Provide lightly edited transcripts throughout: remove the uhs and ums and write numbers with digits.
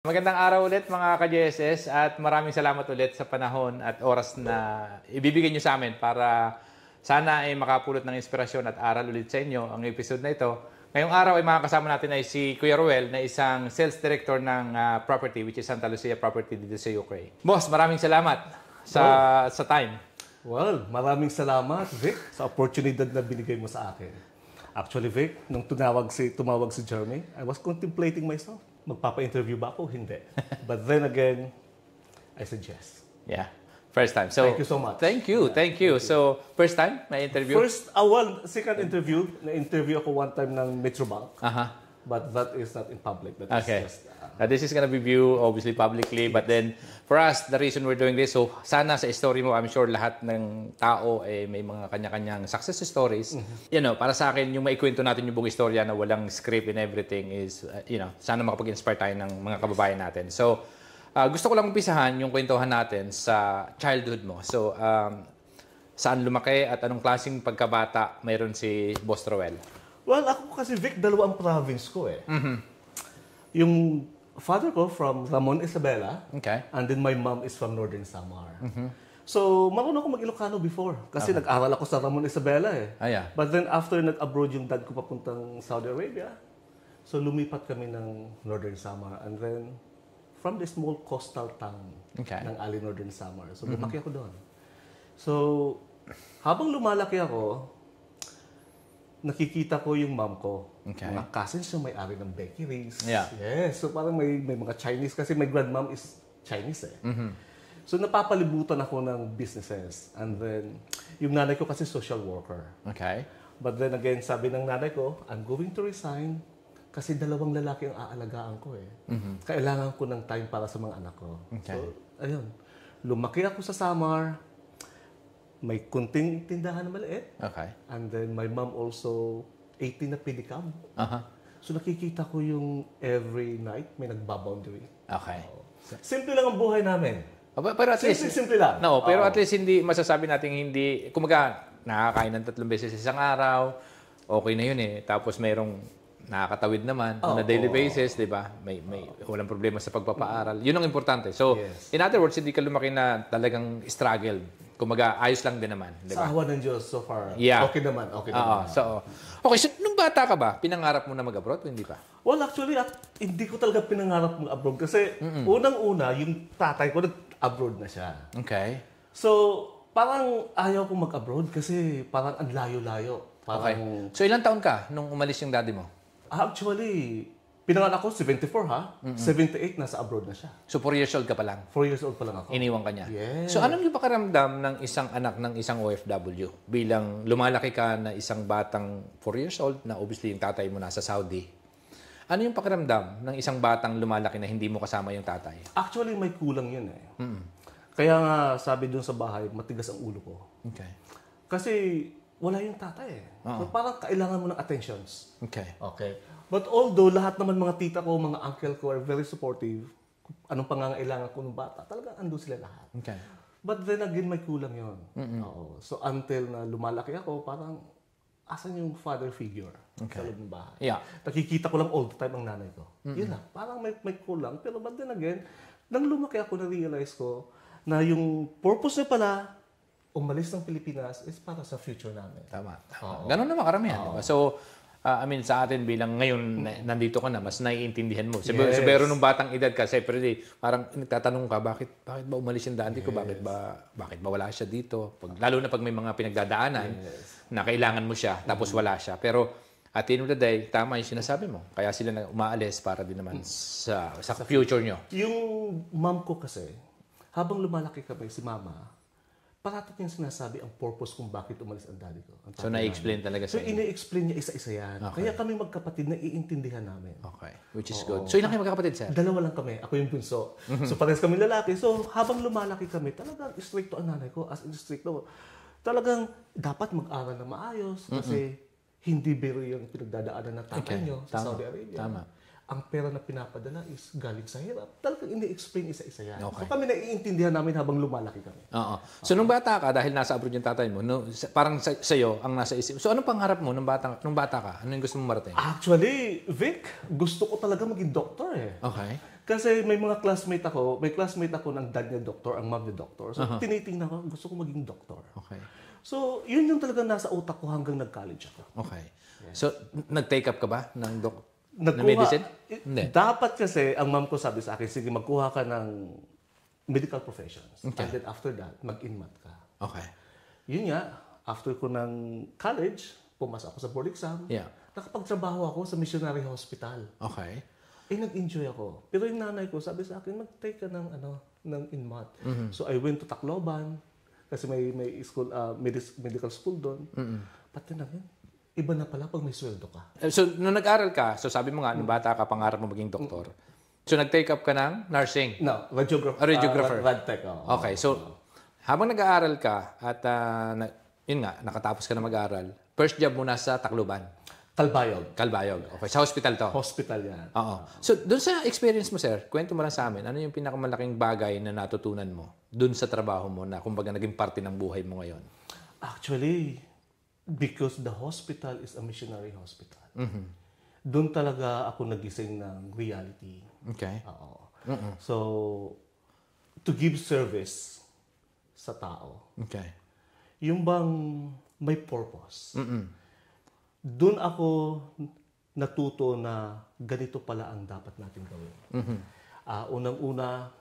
Magandang araw ulit mga ka-JSS at maraming salamat ulit sa panahon at oras na ibibigay nyo sa amin para sana ay makapulot ng inspirasyon at aral ulit sa inyo ang episode na ito. Ngayong araw ay makakasama natin ay si Kuya Ruel na isang sales director ng property which is Santa Lucia Property dito sa Ukraine. Boss, maraming salamat sa time. Well, maraming salamat Vic sa oportunidad na binigay mo sa akin. Actually Vic, nung tumawag si Jeremy, I was contemplating myself. Magpapa-interview ba ako? Hindi. But then again, I said yes. Yeah. First time. So, thank you so much. Thank you. Yeah, thank you. So, first time may interview? Second interview. Na-interview ako one time ng Metrobank. But that is not in public. That okay. Is just, this is gonna be viewed obviously publicly. Yes. But then, for us, the reason we're doing this, so sana sa story mo, I'm sure lahat ng tao may mga kanya-kanyang success stories. You know, para sa akin, yung maikwento natin yung buong istorya na walang script and everything is, sana makapag-inspire tayo ng mga kababayan natin. So, gusto ko lang umpisahan yung kwentuhan natin sa childhood mo. So, saan lumaki at anong klaseng pagkabata mayroon si Boss Ruel? Well, ako kasi Vic, dalawang province ko eh. Yung father ko from Ramon Isabela, okay. And then my mom is from Northern Samar. So, marunong ako mag-Ilocano before kasi nag-aral ako sa Ramon Isabela eh. Yeah. But then after nag-abroad yung dad ko papuntang Saudi Arabia, so lumipat kami ng Northern Samar and then from the small coastal town ng Ali Northern Samar. So, lumaki ako doon. So, habang lumalaki ako, nakikita ko yung mom ko. Mga cousins yung may-ari ng bakeries. Yeah. Yes. So parang may mga Chinese kasi my grandmom is Chinese eh. So napapalibutan ako ng businesses. And then, yung nanay ko kasi social worker. Okay. But then again, sabi ng nanay ko, I'm going to resign kasi dalawang lalaki ang aalagaan ko eh. Kailangan ko ng time para sa mga anak ko. Okay. So, ayun. Lumaki ako sa Samar. May kunting tindahan na maliit. Okay. And then my mom also 18 na pedicab. So nakikita ko yung every night may nagbaboundary. Okay. Simple lang ang buhay namin. Pero at least simple lang. No, pero at least hindi masasabi natin hindi kumaga nakakain ng 3 beses isang araw. Okay na yun eh. Tapos merong nakakatawid naman on a daily basis, 'di ba? May walang problema sa pagpapaaral. Yun ang importante. So, in other words, hindi ka lumaki na talagang struggle. Kumaga, ayos lang din naman, di ba? Sa awa ng Diyos, so far, yeah. Okay naman. So, nung bata ka ba, pinangarap mo na mag-abroad o hindi pa? Well, actually, hindi ko talaga pinangarap mag-abroad kasi unang-una, yung tatay ko nag-abroad na siya. Okay. So, parang ayaw ko mag-abroad kasi parang ang layo-layo. Okay. So, ilang taon ka nung umalis yung daddy mo? Actually, pinanganak ako 74 ha. 78 nasa abroad na siya. So 4 years old ka pa lang? 4 years old pa lang ako. Iniwan ka niya? Yes. So anong yung pakiramdam ng isang anak ng isang OFW? Bilang lumalaki ka na isang batang 4 years old na obviously yung tatay mo nasa Saudi. Ano yung pakiramdam ng isang batang lumalaki na hindi mo kasama yung tatay? Actually, may kulang yun eh. Kaya nga sabi dun sa bahay, matigas ang ulo ko. Okay. Kasi wala yung tatay eh. So parang kailangan mo ng attentions. Okay. But although lahat naman mga tita ko, mga uncle ko are very supportive, anong pangangailangan ko ng bata, talagang andun sila lahat. Okay. But then again, may kulang yun. So until na lumalaki ako, parang asan yung father figure sa loob ng bahay? Yeah. Nakikita ko lang all the time ang nanay ko. Yun lang. Parang may kulang. Pero but then again, nang lumaki ako, na-realize ko na yung purpose niya pala, umalis ng Pilipinas is para sa future namin. Tama. Ganun naman karamihan. Diba? So, sa atin bilang ngayon nandito ka na, mas naiintindihan mo. Pero nung batang edad ka, siyempre parang nagtatanong ka, bakit ba umalis yung daddy ko? Bakit ba wala siya dito? Lalo na pag may mga pinagdadaanan na kailangan mo siya, tapos wala siya. Pero at the end of the day, tama yung sinasabi mo. Kaya sila na umaalis para din naman sa future nyo. Yung mom ko kasi, habang lumalaki kami, si mama, parating niyang sinasabi ang purpose kung bakit umalis ang daddy ko. So, na-explain talaga sa inyo? So, ini-explain niya isa-isa yan. Kaya kami magkapatid na iintindihan namin. Okay. Which is good. So, ilang kayo magkapatid, sir? 2 lang kami. Ako yung bunso. So, parehas kami lalaki. So, habang lumalaki kami, talagang stricto ang nanay ko. As in stricto, talagang dapat mag-aral na maayos. Kasi hindi biro yung pinagdadaanan ng tatay niyo sa Saudi Arabia. Tama. Ang pera na pinapadala is galing sa hirap. Talagang ini-explain isa-isa yan. So kami naiintindihan namin habang lumalaki kami. So nung bata ka, dahil nasa abroad yung tatay mo, parang sa'yo ang nasa isip. So anong pangarap mo nung bata ka? Ano yung gusto mong marating? Actually, Vic, gusto ko talaga maging doktor eh. Okay. Kasi may mga classmate ako, may classmate ako ng dad niya doktor, ang mom niya doktor. So, tinitingnan ko, gusto ko maging doktor. Okay. So, yun yung talagang nasa utak ko hanggang nag-college ako. Okay. So, nag-take up ka ba ng Nagkuha, medicine? Hindi. Dapat kasi, ang mom ko sabi sa akin, sige, magkuha ka ng medical professions. Okay. And then after that, mag-inmat ka. Okay. Yun nga, after ko ng college, pumasa ako sa board exam. Yeah. Nakapagtrabaho ako sa missionary hospital. Okay. Nag-enjoy ako. Pero yung nanay ko, sabi sa akin, mag-take ka ng inmat. So, I went to Tacloban, kasi may school, medical school doon. Pati na yun. Iba na pala pag may sweldo ka. So, nung nag-aral ka, so sabi mo nga, nung bata ka, pangarap mo maging doktor. So, nag-take up ka ng nursing? No, radiographer. Radiographer. Radtech, oh. Okay, so, habang nag-aaral ka, at yun nga, nakatapos ka na mag-aaral, first job mo nasa Tacloban? Calbayog. Okay, sa hospital to? Hospital yan. Oo. So, dun sa experience mo, sir, kwento mo lang sa amin, ano yung pinakamalaking bagay na natutunan mo dun sa trabaho mo na kumbaga naging parte ng buhay mo ngayon? Actually, because the hospital is a missionary hospital. Doon talaga ako nagising ng reality. Okay. Oo. So, to give service sa tao. Okay. Yung bang may purpose. Doon ako natuto na ganito pala ang dapat natin gawin. Unang-una,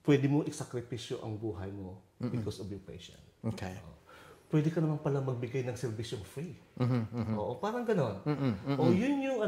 pwede mo isakripisyo ang buhay mo because of your patient. Okay. Pwede ka naman pala magbigay ng serbisyong free. Oo, parang gano'n. Yun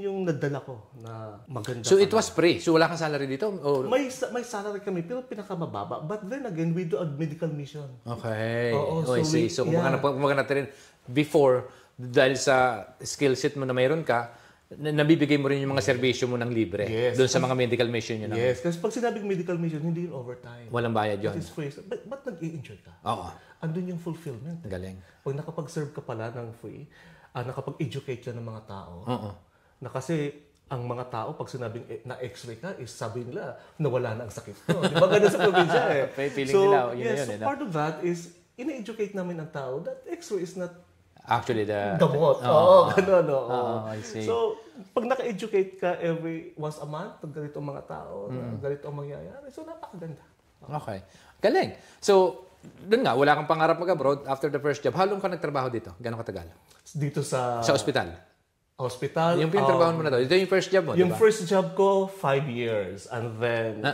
yung nadala ko na maganda. So, it was free? So, wala kang salary dito? Or... May salary kami, pero pinakamababa. But then again, we do a medical mission. Okay. Oo, I see. So, kumbaga natin before, dahil sa skill set mo na mayroon ka, nabibigay mo rin yung mga serbisyo mo ng libre. Yes. Doon sa mga medical mission yun. Yes, kasi pag sinabing medical mission, hindi yun overtime. Walang bayad yun. That is free. Ba't nag-i-enjoy ka? Oo. Andun yung fulfillment. Galing. Pag nakapag-serve ka pala ng free, nakapag-educate ka ng mga tao, Oo. na kasi ang mga tao, pag sinabing na x-ray ka, is sabi nila, nawala na ang sakit mo. Di ba ganun sa probinsya eh? Feeling nila, yun yes, yun. so part of that is, ina-educate namin ang tao that x-ray is not Actually, gamot. Oo, gano'n. I see. So, pag naka-educate ka once a month, ganito ang mga tao, ganito ang mangyayari. So, napakaganda. Okay. Galing. So, doon nga, wala kang pangarap mag-abroad after the first job. How long ka nagtrabaho dito? Gano'ng katagal? Dito sa ospital? Hospital. Yung pinagtrabaho mo na to. Ito yung first job mo, Yung diba? first job ko, 5 years. And then,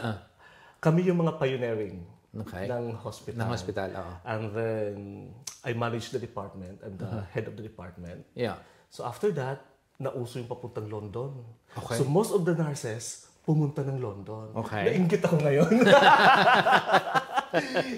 kami yung mga pioneering ng hospital. Oo. And then, I managed the department. I'm the head of the department. Yeah. So after that, nauso yung papuntang London. Okay. So most of the nurses, pumunta ng London. Okay. Nainggit ako ngayon.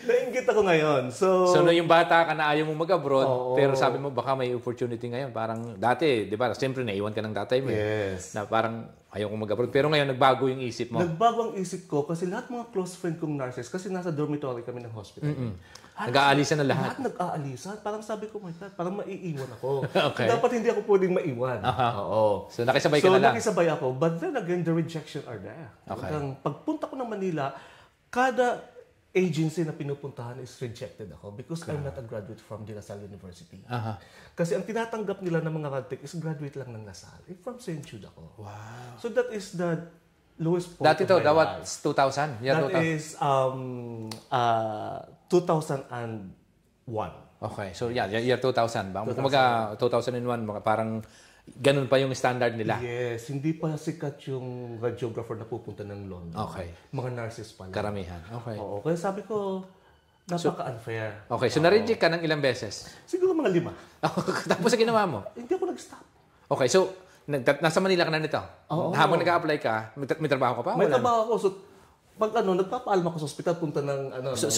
Nainggit ako ngayon. So no, yung bata ka na ayaw mo mag-abroad, Oo. pero sabi mo baka may opportunity ngayon. Parang dati, di ba, siyempre naiwan ka ng tatay mo. Yes. Na parang ayaw kong mag-abroad. Pero ngayon, nagbago yung isip mo. Nagbago ang isip ko kasi lahat mga close friend kong nurses, kasi nasa dormitory kami ng hospital. Nag-aalisan na lahat. Lahat nag-aalisan. Parang sabi ko, my God, parang maiiwan ako. Okay. Dapat hindi ako pwedeng maiwan. Oo. So, nakisabay ka na lang. nakisabay ako. But then again, the rejection are there. Okay. Pagpunta ko ng Manila, kada agency na pinupuntahan is rejected ako because I'm not a graduate from De La Salle University. Kasi ang tinatanggap nila ng mga radtech is graduate lang ng La Salle. From St. Jude ako. Wow. So that is the lowest point Dati of to, my that life. was 2000? Year That 2000. is 2001. Okay. So, yeah, year 2000. Kumaga, 2001, parang ganun pa yung standard nila. Yes, hindi pa sikat yung radiographer na pupunta ng London. Okay. Mga nurses pa lang. Karamihan. Okay. Oo, kaya sabi ko, napaka-unfair. Okay. So, na-reject ka ng ilang beses? Siguro mga 5. Tapos sa ginawa mo? Hindi ako nag-stop. Okay. So, nasa Manila ka na nito? Oo. Habang nag-a-apply ka, may trabaho ka pa? May Wala? trabaho ako. So, pag nagpapaalma ko sa ospital, punta ng Okay.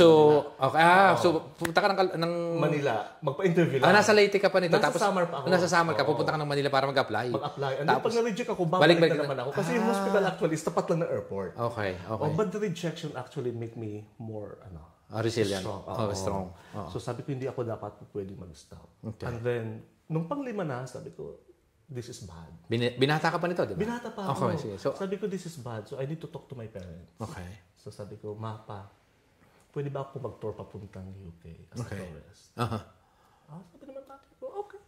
So, pupunta ka ng Manila. Magpa-interview lang. nasa Leyte ka pa nito. Nasa Samar pa ako. Nasa Samar ka, pupunta ka ng Manila para mag-apply. Mag-apply. And Tapos, pag na-reject ako, babalik balik na naman ako. Kasi yung hospital actually is tapat lang ng airport. Okay. But the rejection actually make me more, Resilient. strong. Strong. So sabi ko, hindi ako dapat pwede mag-stop. Okay. And then, nung pang-5 na, sabi ko, this is bad. Binata ka pa nito, di ba? Binata pa ako. Okay, sige. So, Sabi ko, this is bad. So I need to talk to my parents. okay. So sabi ko, Mapa, pwede ba ako mag-tour papuntang UK as a tourist? Aha. Sabi naman tatay ko, okay.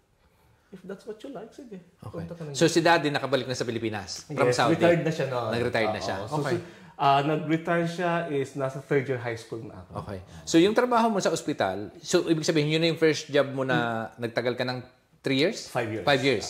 if that's what you like, sige. Okay. Punta ka na So si Daddy nakabalik na sa Pilipinas from Yes, Saudi. retired na siya noon. Nag-retired na siya. So, Okay. nag-retire siya is nasa third year high school na ako. Okay. So yung trabaho mo sa ospital, so ibig sabihin yun na yung first job mo na nagtagal ka ng 3 years? 5 years. 5 years.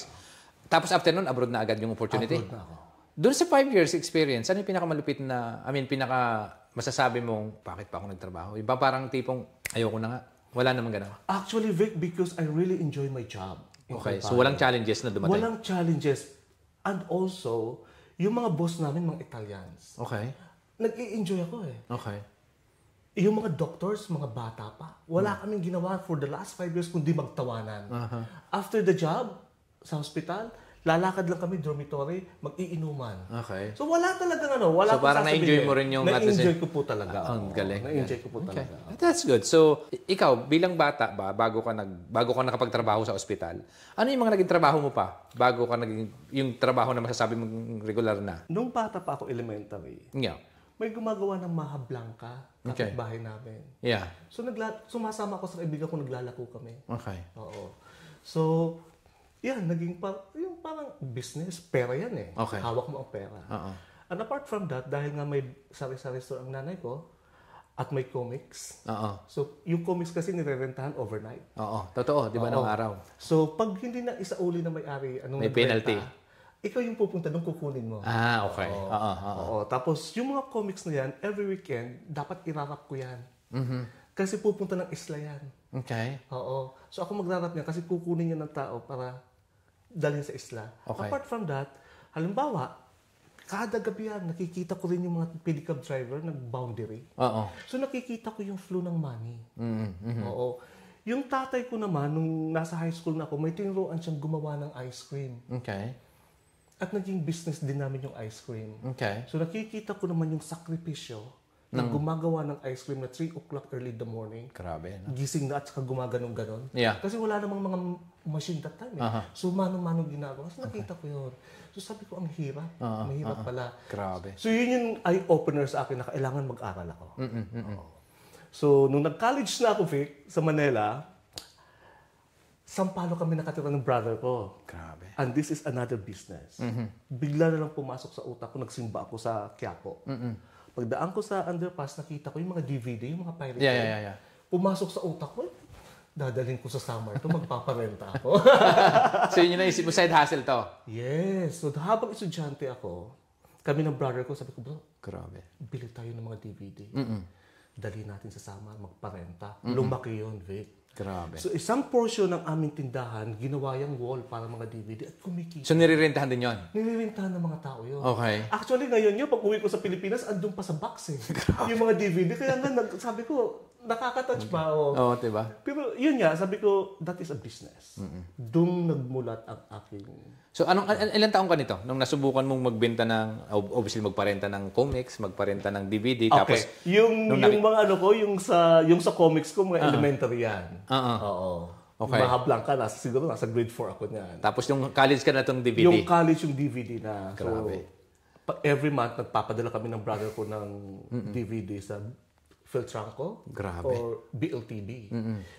Tapos after nun, abroad na agad yung opportunity? Abroad na ako. Doon sa 5 years experience, ano yung pinakamalupit na, pinaka masasabi mong, bakit pa ako nagtrabaho? Iba parang tipong, ayoko na nga. Wala namang gano'n. Actually, Vic, because I really enjoy my job. Okay, so walang challenges na dumating? Walang challenges. And also, yung mga boss namin, mga Italians, Okay. nag-i-enjoy ako eh. Okay. Yung mga doctors, mga bata pa, wala kaming ginawa for the last 5 years kundi magtawanan. After the job, sa hospital, lalakad lang kami, dormitory, mag-iinuman. Okay. So wala talagang wala So parang na-enjoy mo rin yung... Na-enjoy ko po talaga. Ang galing. Na-enjoy ko po Okay. talaga. That's good. So, ikaw, bilang bata ba, bago ka nakapagtrabaho sa ospital, ano yung mga naging trabaho mo pa? Bago ka naging, yung trabaho na masasabi mong regular na? Nung bata pa ako elementary, Yeah. may gumagawa ng Maha Blanca, kapitbahay namin. Yeah. So sumasama ako sa kaibigan ko, naglalako kami. Okay. Oo. So, yan, naging yung parang business, pera yan eh. Okay. Hawak mo ang pera. And apart from that, dahil nga may sari-sari store ang nanay ko, at may comics. So, yung comics kasi nire-rentahan overnight. Oo. Totoo, di ba, ng araw? So, pag hindi na isauli na may-ari, May penalty. Ikaw yung pupunta nung kukunin mo. Ah, okay. Oo. Tapos, yung mga comics na yan, every weekend, dapat irarap ko yan. Kasi pupunta ng isla yan. Okay. Oo. So, ako magrarap niya kasi kukunin niya ng tao para dalhin sa isla. Okay. Apart from that, halimbawa, kada gabi yan, nakikita ko rin yung mga pedicab driver nag-boundary. Oo. So, nakikita ko yung flow ng money. Oo. Yung tatay ko naman, nung nasa high school na ako, may tinuruan siyang gumawa ng ice cream. Okay. At naging business din namin yung ice cream. Okay. So, nakikita ko naman yung sakripisyo ng gumagawa ng ice cream na 3 o'clock early in the morning. Grabe, no? Gising na at saka gumaganon-ganon. Yeah. Kasi wala namang mga machine that time. So, mano-mano ginagawa. So, nakita ko yun. So, sabi ko, ang hirap. Mahirap pala. Grabe. So, yun yung eye-opener sa akin na kailangan mag-aral ako. Oo. So, nung nag-college na ako, Vic, sa Manila, Sampalo kami nakatira ng brother ko. Grabe. And this is another business. Bigla na lang pumasok sa utak ko, nagsimba ako sa Quiapo. Pagdaan ko sa underpass, nakita ko yung mga DVD, yung mga pirate. Yeah. Pumasok sa utak ko, dadalhin ko sa summer to, magpaparenta ako. So yun yung naisip mo, side hustle to? Yes. So habang estudyante ako, kami ng brother ko, sabi ko, bro, grabe. bili tayo ng mga DVD. Dali natin sa summer, magparenta. Lumaki yun, Vic. Grabe. So isang portion ng aming tindahan, ginawa yung wall para mga DVD at kumikita. So nirerentahan din yun? Nilirentahan ng mga tao yun. Okay. Actually, ngayon yun, pag uwi ko sa Pilipinas, andun pa sa box eh. Yung mga DVD. Kaya nga, sabi ko, nakaka-touch pa. Oo, diba? Pero yun nga, sabi ko, that is a business. Doon nagmulat ang aking... So ilang taong ka nito? Nung nasubukan mong magbenta ng, obviously magparenta ng comics, magparenta ng DVD, tapos... Okay. Yung mga ano ko, yung sa comics ko, mga elementary yan. Oo. Okay. Mahablang ka, siguro nasa grade 4 ako niyan. Tapos yung college ka na itong DVD? Yung college, yung DVD na. Grabe. So, every month, nagpapadala kami ng brother ko ng DVD sa Philtranco. Grabe. Or BLTB.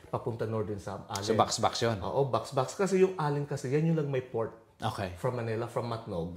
Papunta Northern Sam. Allen. So box yun? Oo, box. Kasi yung Allen kasi, yan yung lang may port. Okay. From Manila, from Matnog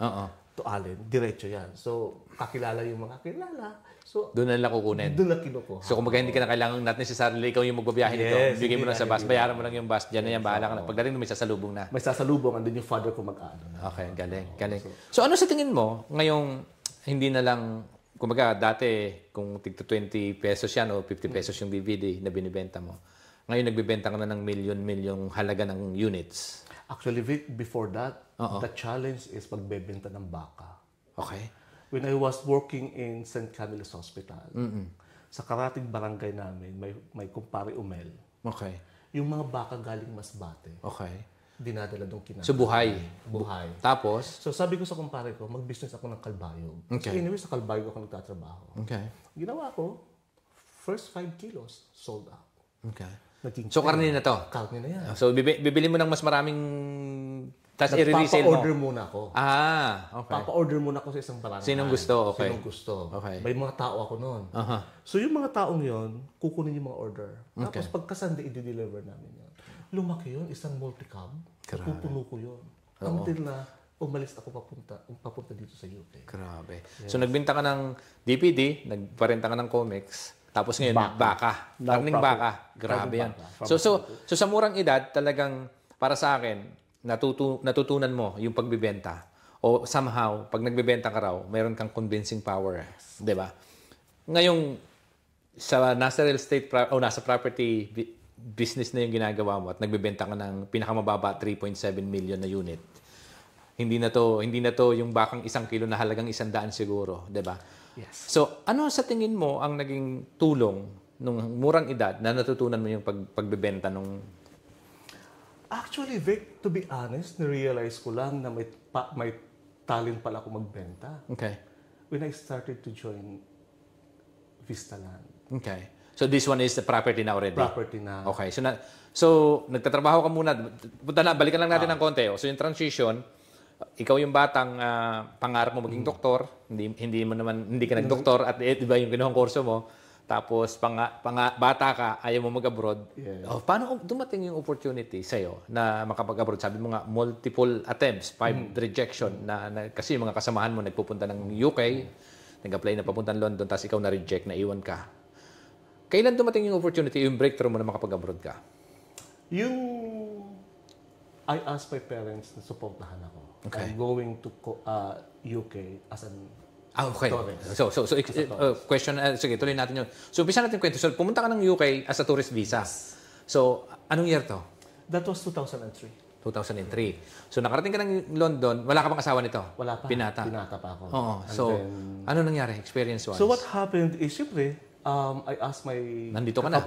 to Allen. Diretso yan. So, kakilala yung mga kilala. So, doon na lang kukunin? Doon na kinukuha. So, kumbaga hindi ka na kailangan not necessarily ikaw yung magbabiyahe nito. Bigay mo lang sa bus. Bayaran mo lang yung bus. Diyan na yan. Bahala ka na. Pagdating mo, may sasalubong na. May sasalubong. Andun yung father ko mag-ano. Okay. Galing. So, ano sa tingin mo ngayong hindi na lang, kumbaga dati kung tigto 20 pesos yan o 50 pesos yung DVD na binibenta mo. Ngayon nagbibenta ka na ng milyon halaga ng units. Actually, Vic, before that, the challenge is pagbebenta ng baka. Okay. When I was working in St. Camilo's Hospital, sa karating barangay namin, may kumpare Umel. Okay. Yung mga baka galing Masbate. Okay. Dinadala doon kinakain. So, buhay. Tapos? So, sabi ko sa kumpare ko, mag-business ako ng kalbayog. Okay. So, anyway, sa kalbayog ako nagtatrabaho. Okay. Ginawa ko, first 5 kilos, sold out. Okay. Naging So, karne na to? Karne na yan. So, bibili mo ng mas maraming... Tapos i-resale mo? Papa-order muna ako. Okay. Papa-order muna ako sa isang barangay. Sinong gusto? Okay. Sinong gusto. Okay. May mga tao ako noon. So, yung mga taong yon, kukunin yung mga order. Tapos, pagka-Sunday, i-deliver namin yun. Lumaki yun, isang multi-cab. Pupuno ko yun. Until na umalis ako papunta dito sa UK. Grabe. Yes. So nagbenta ka ng DVD, nagparenta ka ng comics, tapos ngayon baka. Karning baka. Grabe yan. So sa murang edad, talagang para sa akin, natutunan mo yung pagbibenta. O somehow, pag nagbebenta ka raw, mayroon kang convincing power. Yes. 'Di ba? Ngayong nasa real estate o nasa property business na yung ginagawa mo at nagbebenta ka ng pinakamababa 3.7 million na unit. Hindi na to yung bakang 1 kilo na halagang 100 siguro, 'di ba? Yes. So, ano sa tingin mo ang naging tulong nung murang edad na natutunan mo yung pagbebenta nung Actually, Vic, to be honest, na-realize ko lang na may talent pala ako magbenta. Okay. When I started to join Vistaland. Okay. So this one is the property na already. Property na. Okay. So nagtatrabaho ka muna. Balikan lang natin ng konti. So yung transition, ikaw yung batang pangarap mo maging doktor, hindi ka nagdoktor at iba yung kinuhang kurso mo. Tapos bata ka, ayaw mo mag-abroad. Yes. Paano dumating yung opportunity sa'yo na makapag-abroad? Sabi mo nga, multiple attempts, 5 rejection. Kasi yung mga kasamahan mo nagpupunta ng UK, nag-apply na papunta ng London, tapos ikaw na-reject, naiwan ka. Kailan dumating yung opportunity, yung breakthrough mo na makapag-abroad ka? I asked my parents na supportahan ako. Okay. I'm going to UK as an okay. tourist. So question, sige, tuloy natin yun. So, umpisa natin kwento. So, pumunta ka ng UK as a tourist visa. So, anong year to? That was 2003. 2003. So, nakarating ka ng London, wala ka bang asawa nito? Wala pa. Pinata pa ako. Oo. So, ano nangyari, experience-wise? So, what happened is, syempre, I asked my nandito ka na.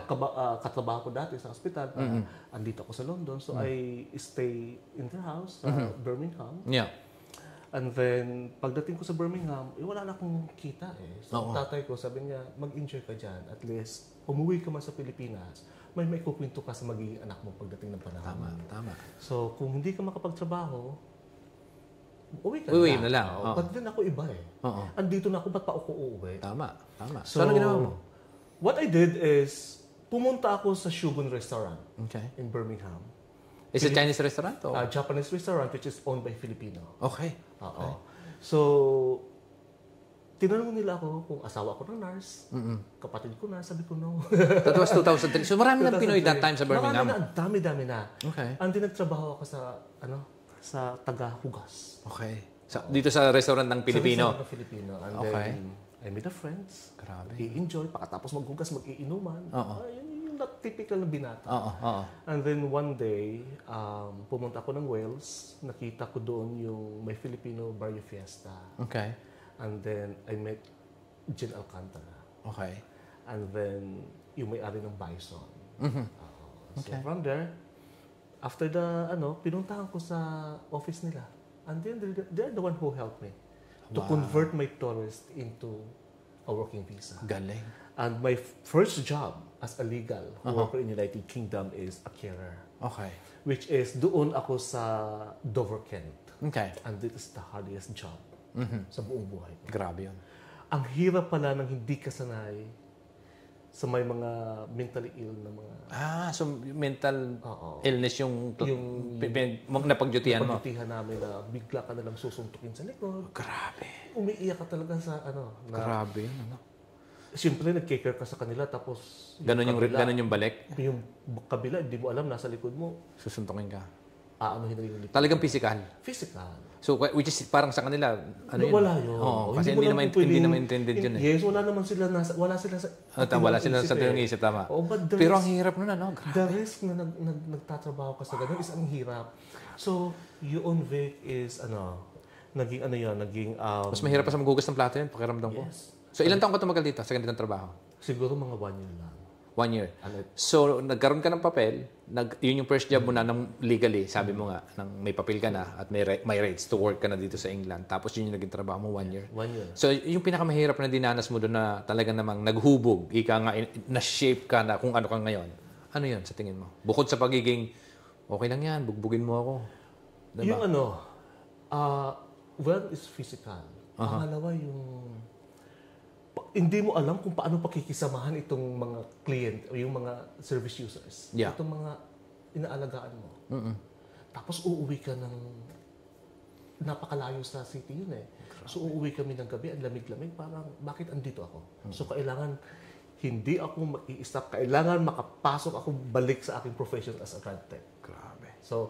Katrabaho ko dati sa hospital. Andito ako sa London. So, I stay in their house, Birmingham. Yeah. And then, pagdating ko sa Birmingham, wala na akong kita eh. So, tatay ko, sabi niya, mag-enjoy ka dyan. At least, umuwi ka man sa Pilipinas, may kukwento ka sa magiging anak mo pagdating ng panahon. Tama. So, kung hindi ka makapagtrabaho, uwi na lang. But then ako iba eh. Andito na ako, ba't pa ako uuwi? Tama. So, ano ginawa mo? What I did is, pumunta ako sa Shogun Restaurant in Birmingham. Is it Chinese restaurant? Or? Japanese restaurant which is owned by Filipino. Okay. So, tinanong nila ako kung asawa ko ng nurse, kapatid ko na, sabi ko no. That was 2003. So marami ng Pinoy that time sa Birmingham? Dami na. Okay. And then nagtrabaho ako sa taga-hugas. Okay. Dito sa restaurant ng Pilipino? Sa restaurant ng Pilipino. And then, I made a friends. Grabe. I-enjoy. Pakatapos maghugas, mag-iinuman. Yung typical na binata. And then one day, pumunta ako ng Wales. Nakita ko doon yung may Filipino Barrio Fiesta. Okay. And then I met Jen Alcantara. Okay. And then yung may-ari ng Bison. So from there, after pinuntahan ko sa office nila. And then they're the one who helped me to convert my tourist into a working visa. Galing. And my first job as a legal worker in United Kingdom is a carer. Okay. Which is doon ako sa Dover, Kent. Okay. And this is the hardest job sa buong buhay ko. Grabe yun. Ang hirap pala ng hindi ka sanay sa may mga mentally ill na mga... So mental illness yung napagdutihan mo? Napagdutihan namin na bigla ka nalang susuntukin sa likod. Grabe. Umiiyak ka talaga sa Grabe yun. Siyempre, nag-care ka sa kanila tapos... Ganun yung balik? Yung kabila, hindi mo alam, nasa likod mo. Susuntukin ka? Aanohin na yung likod. Talagang physical? Physical. So, which is parang sa kanila, wala yun. Kasi hindi naman intended yun eh. Yes, wala sila sa... Wala sila sa tuyong isip, tama. Pero ang hirap nun, Grabe. The risk na nagtatrabaho ka sa ganun is ang hirap. So, yung Vic is, naging... Mas mahirap pa sa maghugas ng plato yun, pakiramdam ko. Yes. So, ilang taong ka tumagal dito sa ganitong trabaho? Siguro mga 1 year lang. 1 year. So, nagkaroon ka ng papel, yun yung first job mo na legally, sabi mo nga, may papel ka na at may rights to work ka na dito sa England. Tapos yun yung naging trabaho mo 1 year. 1 year. So, yung pinakamahirap na dinanas mo doon na talaga namang naghubog, na-shape ka na kung ano ka ngayon. Ano yun sa tingin mo? Bukod sa pagiging, okay lang yan, bugbugin mo ako. Diba? Yung well is physical. Pangalawa yung hindi mo alam kung paano pakikisamahan itong mga client o yung mga service users. Yeah. Itong mga inaalagaan mo. Tapos uuwi ka ng napakalayo sa city yun eh. So uuwi kami ng gabi, ang lamig-lamig, parang bakit andito ako? So kailangan hindi ako mag-i-stop, kailangan makapasok ako balik sa aking profession as a rad tech. Grabe. So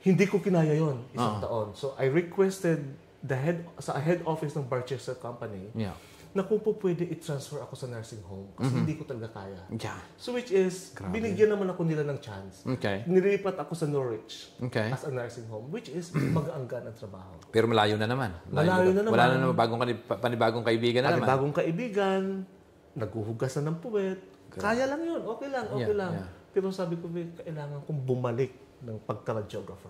hindi ko kinaya yon isang taon. So I requested sa head office ng Barchester Company na kung po pwede i-transfer ako sa nursing home kasi hindi ko talaga kaya. Yeah. So which is, binigyan naman ako nila ng chance. Okay. Nilipat ako sa Norwich Okay. as a nursing home, which is mag-aanggan ang trabaho. Pero malayo na naman. Malayo na naman. Wala na naman panibagong kaibigan na naman. Bagong kaibigan, naghuhugas na ng puwet. Kaya lang yun, okay lang, okay lang. Pero sabi ko, kailangan kong bumalik ng pagka-radiographer.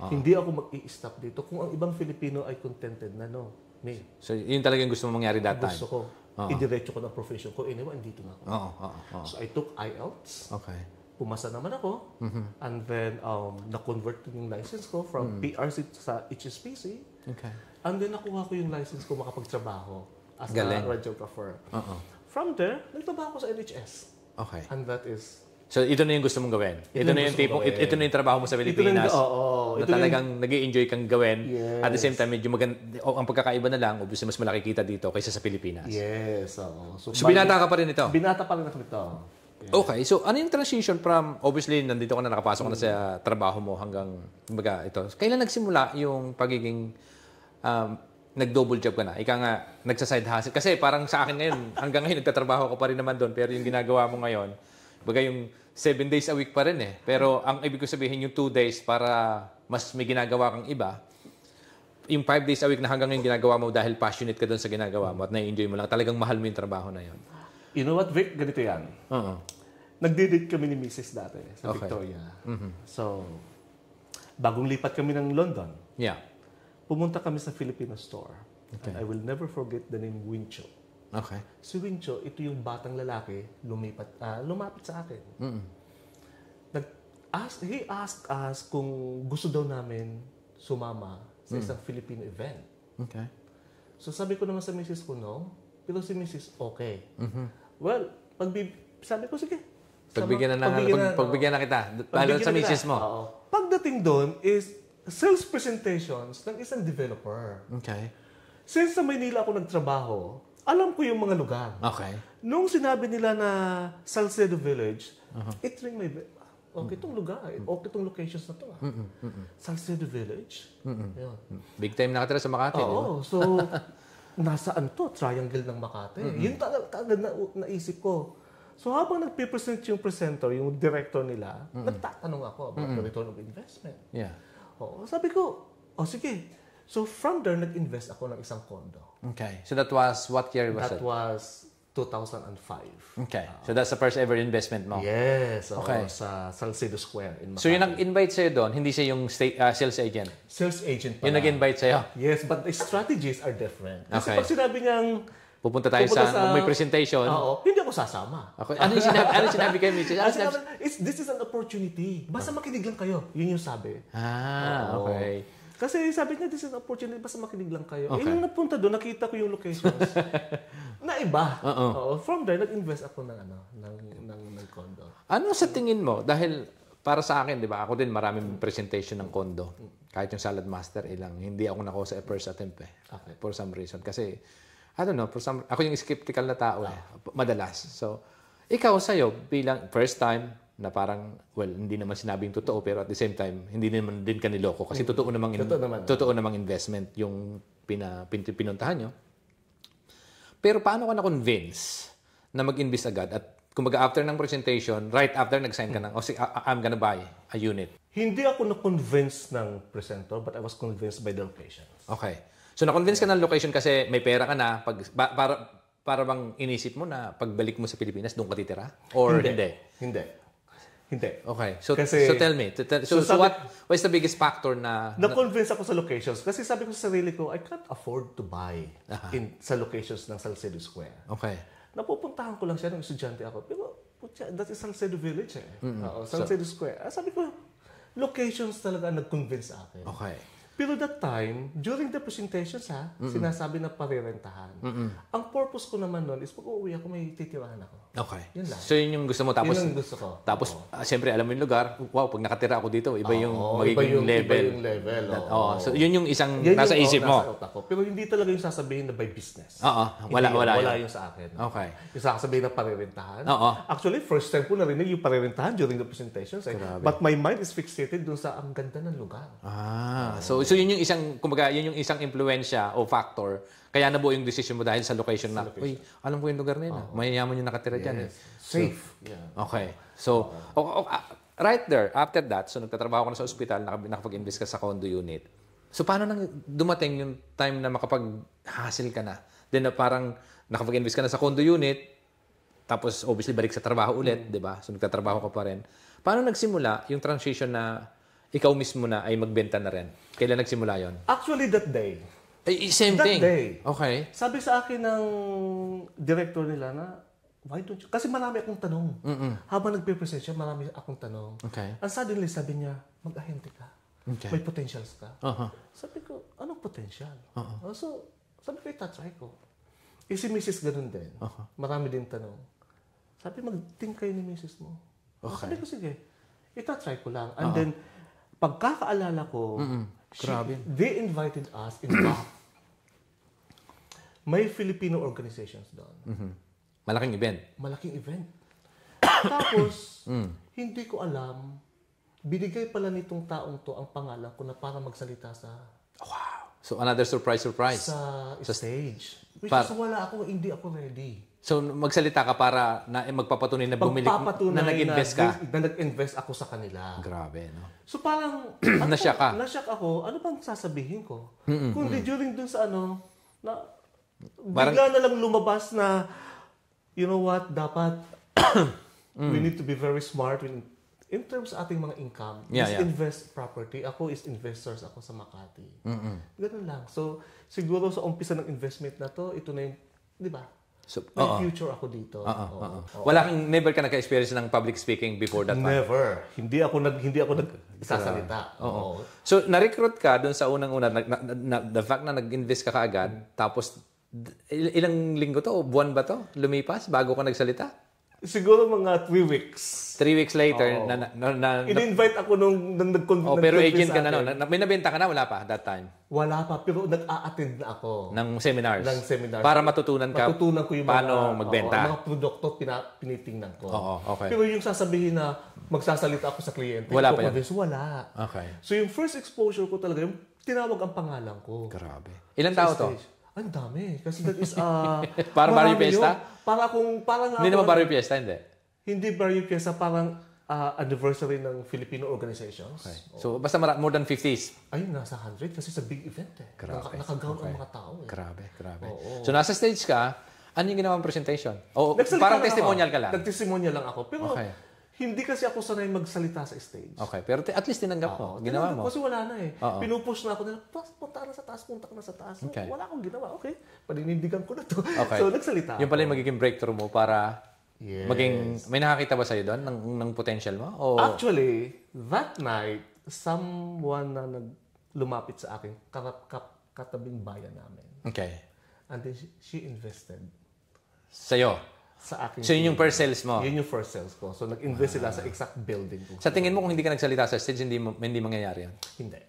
Hindi ako mag-i-stop dito. Kung ang ibang Filipino ay contented na, no. So, yun talaga yung gusto mong mangyari that time? Gusto ko. Idiretso ko ng profession ko. Anyway, andito na ako. So, I took IELTS. Okay. Pumasa naman ako. And then, na-convert yung license ko from PRC sa HSPC. Okay. And then, nakuha ko yung license ko makapagtrabaho as a radiographer. From there, nagtrabaho ko sa NHS. Okay. And that is... So, ito na yung gusto mong gawin? Ito na yung tipong, ito na yung trabaho mo sa Pilipinas? Na talagang nag-i-enjoy kang gawin. Yes. At the same time, medyo ang pagkakaiba na lang, obviously, mas malaki kita dito kaysa sa Pilipinas. Yes, oo. So binata ka pa rin ito? Binata pa rin ako nito. Yeah. Okay. So, ano yung transition from, obviously, nandito ka na, nakapasok ka na sa trabaho mo hanggang, kumbaga, ito. Kailan nagsimula yung pagiging, nag-double job ka na? Ika nga, nagsa-side hustle. Kasi parang sa akin ngayon, hanggang ngayon, nagtatrabaho ka pa rin naman doon. Pero yung ginagawa mo ngayon, kumbaga yung 7 days a week pa rin eh. Pero ang ibig ko sabihin, yung 2 days para mas may ginagawa kang iba, yung 5 days a week na hanggang ngayon ginagawa mo dahil passionate ka doon sa ginagawa mo at na-enjoy mo lang, talagang mahal mo yung trabaho na yun. You know what, Vic? Ganito yan. Nagdi-date kami ni Mrs. dati sa Victoria. So, bagong lipat kami ng London. Yeah. Pumunta kami sa Filipino store. Okay. And I will never forget the name Wincho. Okay. Si Wincho, ito yung batang lalaki lumapit sa akin. He asked us kung gusto daw namin sumama sa isang Filipino event. Okay. So sabi ko naman sa misis ko, no. Pero si misis, okay. Well, sabi ko, sige. Pagbigyan na kita. Lalo sa misis mo. Pagdating doon is sales presentations ng isang developer. Okay. Since sa Maynila ako nagtrabaho, alam ko yung mga lugar. Okay. Nung sinabi nila na Salcedo Village, it ring my bell. Okay, itong lugar. Okay, itong locations na ito. Salcedo Village. Yun. Big time nakatira sa Makati. Oo. So, nasaan to? Triangle ng Makati. Yun talaga naisip ko. So, habang nagpipresent yung presenter, yung director nila, nagtatanong ako about the return of investment. Yeah. Oo. Sabi ko, sige. So, from there, nag-invest ako ng isang condo. Okay. So, that was, what year was that? That was 2005. Okay. So, that's the first ever investment mo? Yes. Okay. Sa Salcedo Square in Makati. So, yung nag-invite sa'yo doon, hindi siya yung sales agent? Sales agent pala. Yung nag-invite sa'yo? Yes, but the strategies are different. Kasi pag sinabi niyang pupunta tayo sa may presentation. Oo, hindi ako sasama. Okay. Ano yung sinabi kayo, Mitch? This is an opportunity. Basta makinig lang kayo. Yun yung sabi. Okay. Kasi sabi niya, this is an opportunity. Basta makinig lang kayo. Okay. Yung napunta doon, nakita ko yung locations. na iba. From there, nag-invest ako ng condo. Ano sa tingin mo? Dahil para sa akin, di ba? Ako din, maraming presentation ng condo. Kahit yung Salad Master, ilang. Hindi ako nakuha sa first attempt eh. Okay. For some reason. Kasi, I don't know, ako yung skeptical na tao eh. Madalas. So, ikaw sa'yo, bilang first time, na parang, well, hindi naman sinabing totoo, pero at the same time, hindi naman din kaniloko. Kasi totoo namang investment yung pinuntahan nyo. Pero paano ka na-convince na mag-invest agad? At kumbaga after ng presentation, right after nag-sign ka ng, I'm gonna buy a unit. Hindi ako na-convince ng presenter, but I was convinced by the location. Okay. So na-convince ka ng location kasi may pera ka na, para bang inisip mo na pagbalik mo sa Pilipinas, doon ka titira? Or hindi? Hindi. Okay. So tell me. So what is the biggest factor na na-convince ako sa locations? Kasi sabi ko sa sarili ko, I can't afford to buy sa locations ng Salcedo Square. Okay. Napupuntahan ko lang siya ng estudyante ako. Pero, that is Salcedo Village eh. Salcedo Square. Sabi ko, locations talaga nag-convince sa akin. Okay. Pero that time, during the presentations sinasabi na parerentahan. Ang purpose ko naman nun is pag uuwi ako, may titirahan ako. Okay. Yun lang. So yun yung gusto mo. Tapos, Yun ang gusto ko. Tapos, siyempre, alam mo yung lugar. Wow, pag nakatira ako dito, iba yung magiging level. Iba yung level. So yun yung isang Yan nasa yung, isip mo. Nasa utak ko. Pero hindi talaga yung sasabihin na by business. Wala yung sa akin. Okay. Yung sasabihin na parerentahan. Oo. Actually, first time ko narinig yung parerentahan during the presentations. But my mind is fixated dun sa ang ganda ng lugar. So yun yung isang, kumbaga, yun yung isang impluensya o factor. Kaya nabuo yung decision mo dahil sa location na, uy, alam ko yung lugar na yun. Mayayaman yung nakatira dyan. Safe. Okay. So, right there, after that, so nagtatrabaho ka na sa ospital, nakapag-invest ka sa condo unit. So, paano nang dumating yung time na makapag-hassle ka na? Then, parang nakapag-invest ka na sa condo unit, tapos obviously balik sa trabaho ulit, di ba? So, nagtatrabaho ka pa rin. Paano nagsimula yung transition na ikaw mismo na ay magbenta na rin? Kailan nagsimula yon? Actually, that day. Same thing. That day. Okay. Sabi sa akin ng director nila na, why don't you? Kasi marami akong tanong. Habang nagpe-present siya, marami akong tanong. Okay. And suddenly, sabi niya, mag-ahente ka. Okay. May potentials ka. Sabi ko, anong potential? So, sabi ko, itatry ko. Si Mrs. ganun din. Marami din tanong. Sabi, mag-think kayo ni Mrs. mo. Okay. Sabi ko, sige, itatry ko lang. And then, pagkakaalala ko, they invited us in Bath. May Filipino organizations doon. Malaking event. Malaking event. Tapos, hindi ko alam, binigay pala nitong taong to ang pangalan ko na para magsalita sa... Wow. So, another surprise. Sa stage. Which is wala ako, hindi ako ready. So, magsalita ka para na magpapatunay na bumili, na nag-invest ka? Na nag-invest ako sa kanila. Grabe, no? So, parang... Na-shock ka? Na-shock ako. Ano bang sasabihin ko? Kundi during dun sa na Parang, bigla na lang lumabas na, you know what, dapat we need to be very smart in terms sa ating mga income. Invest property. Ako is investors ako sa Makati. Ganun lang. So, siguro sa umpisa ng investment na to, ito na yung, di ba? So, may future ako dito. Never ka naka-experience ng public speaking before that time? Never. Hindi ako nagsasalita. So, na-recruit ka doon sa unang-una, the fact na nag-invest ka kaagad, tapos ilang linggo to o buwan ba to? Lumipas bago ka nagsalita? Siguro mga 3 weeks. 3 weeks later, in-invite ako nung nag-convince. Pero agent ka na, no? May nabenta ka na? Wala pa that time? Wala pa, pero nag-a-attend na ako. Ng seminars? Ng seminars. Para matutunan ka ko yung paano magbenta? Mga produkto pinitingnan ko. Okay. Pero yung sasabihin na magsasalita ako sa kliyente, wala pa yun? Wala. Okay. So yung first exposure ko talaga, yung tinawag ang pangalan ko. Grabe. Ilang tao to? Ang dami. Kasi that is, parang Barrio Fiesta? Hindi naman Barrio Fiesta, hindi? Hindi Barrio Fiesta, parang anniversary ng Filipino organizations. Okay. So, basta more than 50s? Ayun, nasa 100 kasi sa big event eh. Grabe. Nakagaw ang mga tao eh. Grabe. So, nasa stage ka, ano yung ginawang presentation? O parang testimonial ka lang? Nag-testimonial lang ako. Pero hindi kasi ako sanay magsalita sa stage. Okay, pero at least tinanggap mo. Ginawa mo. Kasi wala na eh. Pinupush na ako na, punta ka na sa taas. So, wala akong ginawa. Okay, paninindigan ko na to. Okay. So, nagsalita yung pala yung magiging breakthrough mo para maging... May nakakita ba sa'yo doon ng potential mo? O... Actually, that night, someone na lumapit sa akin, katabing bayan namin. Okay. And then she invested. Sa'yo? Sa akin. So, yun yung first sales mo? Yun yung first sales ko. So, nag-invest sila sa exact building ko. Sa tingin mo, kung hindi ka nagsalita sa stage, hindi mangyayari yan? Hindi.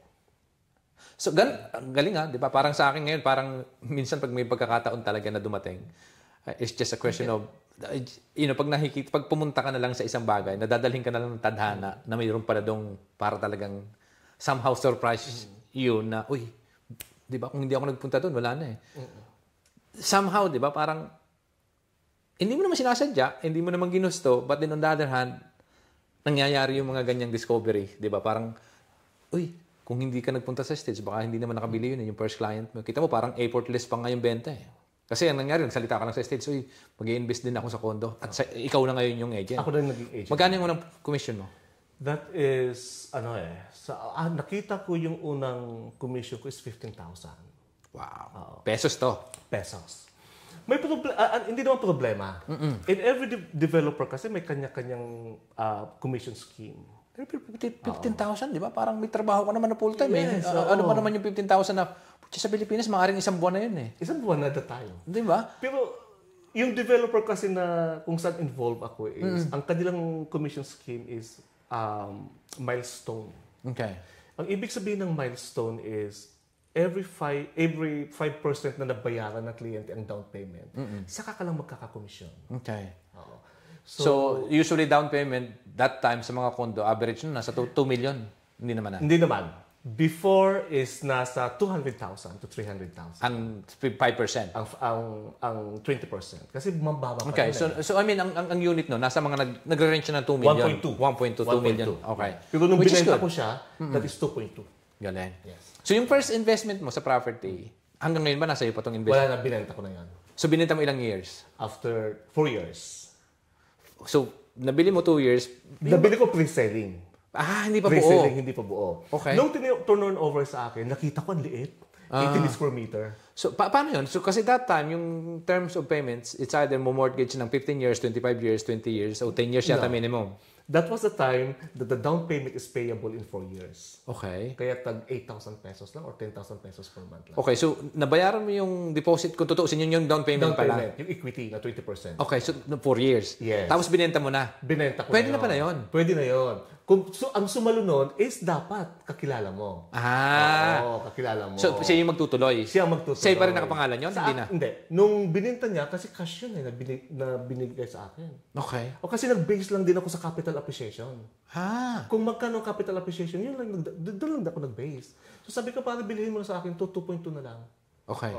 So, galing ha, di ba? Parang sa akin ngayon, parang minsan pag may pagkakataon talaga na dumating, it's just a question of, pag pumunta ka na lang sa isang bagay, nadadalhin ka na lang ng tadhana na mayroon pala dong para talagang somehow surprise you na, uy, di ba? Kung hindi ako nagpunta doon, wala na eh. Somehow, di ba? Parang, hindi mo naman sinasadya, hindi mo naman ginusto, but then on the other hand, nangyayari yung mga ganyang discovery, di ba? Parang, uy, kung hindi ka nagpunta sa stage, baka hindi naman nakabili yun, yung first client mo. Kita mo, parang effortless pa nga yung benta eh. Kasi ang nangyari, nagsalita ka lang sa stage, uy, mag-i-invest din ako sa condo. At ikaw na ngayon yung agent. Ako na yung naging agent. Magkano yung unang commission mo? That is, nakita ko yung unang commission ko is 15,000. Wow. Pesos to? Pesos. May hindi naman problema. In every developer kasi may kanya-kanyang commission scheme. Pero 15,000, di ba? Parang may trabaho ka naman na full-time Yes, ano ba naman yung 15,000 na, sa Pilipinas, maaaring isang buwan na yun eh. Isang buwan na tayo. Di ba? Pero yung developer kasi na kung saan involved ako is, ang kanilang commission scheme is milestone. Okay. Ang ibig sabihin ng milestone is every 5% na nabayaran ng kliyente ang down payment, saka ka lang magkakakomisyon. Okay. Oo. So, usually down payment, that time sa mga condo, average nun, nasa 2 million. Hindi naman na. Hindi naman. Before is nasa 200,000 to 300,000. Ang 5%. Ang 20%. Kasi mababa pa Okay, yun. so I mean, ang unit no, nasa mga nagre-range na ng 2 million. 1.2. 2 million. Okay. Pero nung Which is binenta good. ko siya, that is 2.2. Galing. Yes. So yung first investment mo sa property, hanggang ngayon ba nasa iyo pa itong investment? Wala na, binenta ko na yan. So binenta mo ilang years? After 4 years. So, nabili mo 2 years. Nabili ko pre-selling. Hindi pa buo. Pre-selling, hindi pa buo. Okay. Nung turn over sa akin, nakita ko ang liit. 80 square meter. So, paano yun? So, kasi that time, yung terms of payments, it's either mo mortgage ng 15 years, 25 years, 20 years, o 10 years yata minimum. That was the time that the down payment is payable in 4 years. Okay. Kaya tag 8,000 pesos lang or 10,000 pesos per month lang. Okay, so nabayaran mo yung deposit kung tutuusin yun yung down payment Down pala. payment, yung equity na 20%. Okay, so 4 years. Yes. Tapos binenta mo na. Binenta ko Pwede na na pala yun. Pwede na yun. Ang sumalo nun is dapat kakilala mo. Oo, kakilala mo. So, siya yung magtutuloy. Siya ang magtutuloy. Siya pa rin nakapangalan yun? Hindi na? Hindi. Nung bininta niya, kasi cash yun na binigay sa akin. Okay. O kasi nag-base lang din ako sa capital appreciation. Ah. Kung magkano ang capital appreciation, yun lang, doon lang ako nag-base. So sabi ko, para bilhin mo na sa akin, 2.2 na lang. Okay.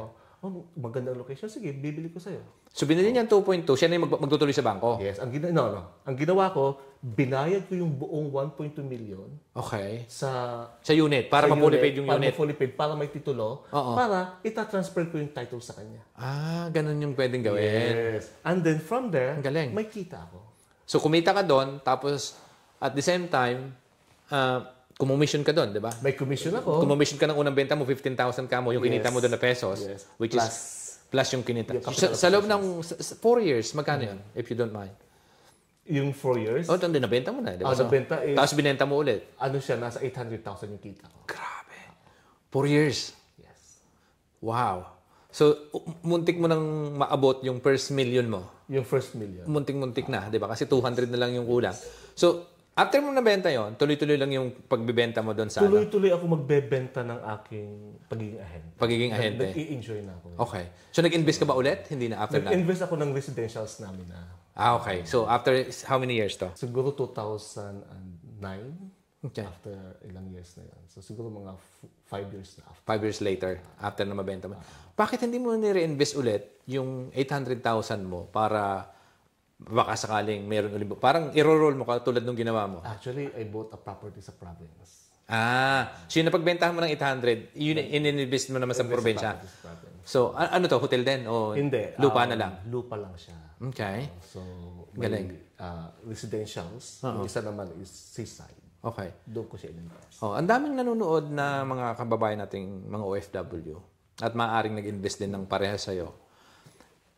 Magandang location, sige, bibili ko sa'yo. So, binili niya 2.2, siya na yung magtutuloy sa bangko? Yes. Ang ginawa ko, binayad ko yung buong 1.2 million Okay. sa unit, para ma-fully paid yung unit. Para ma-fully paid, para may titulo, para itatransfer ko yung title sa kanya. Ganun yung pwedeng gawin. Yes. And then from there, Ang galing. may kita ako. So, kumita ka doon, tapos at the same time, kumumission ka doon, di ba? May commission ako. Kumumission ka ng unang benta mo, 15,000 ka mo, yung kinita mo doon na pesos, Yes. which is plus yung kinita. Yung Sa loob ng 4 years, magkano yun, if you don't mind? Yung 4 years, Doon nabenta mo na, di ba? nabenta is, Tapos binenta mo ulit. ano siya, nasa 800,000 yung kita ko. Grabe. 4 years. Yes. Wow. So, muntik mo nang maabot yung first million mo. Yung first million. Muntik-muntik na, di ba? Kasi 200 na lang yung kulang. So, after mo nabenta yon, tuloy-tuloy lang yung pagbibenta mo doon sa Tuloy-tuloy ako magbebenta ng aking pagiging ahente. pagiging ahente. Nag-i-enjoy na ako. Okay. So, nag-invest ka ba ulit? Hindi na after that? Nag-invest ako ng residentials namin na. Okay. So, after how many years to? Siguro 2009. Okay. After ilang years na yan. So siguro mga 5 years na after. 5 years later, after na mabenta mo. Bakit hindi mo nire-invest ulit yung 800,000 mo para baka sakaling meron ulit? Parang i-roll mo ka tulad nung ginawa mo. Actually, I bought a property sa province. So yung napagbentahan mo ng 800, yun in-invest mo naman sa probinsya. So, ano to? Hotel din? O Hindi. lupa na lang? Lupa lang siya. Okay. So, may Galing. residentials. Yung isa naman is seaside. Okay. Doon ko siya in-invest. Ang daming nanonood na mga kababayan nating mga OFW at maaaring nag-invest din ng parehas sa'yo.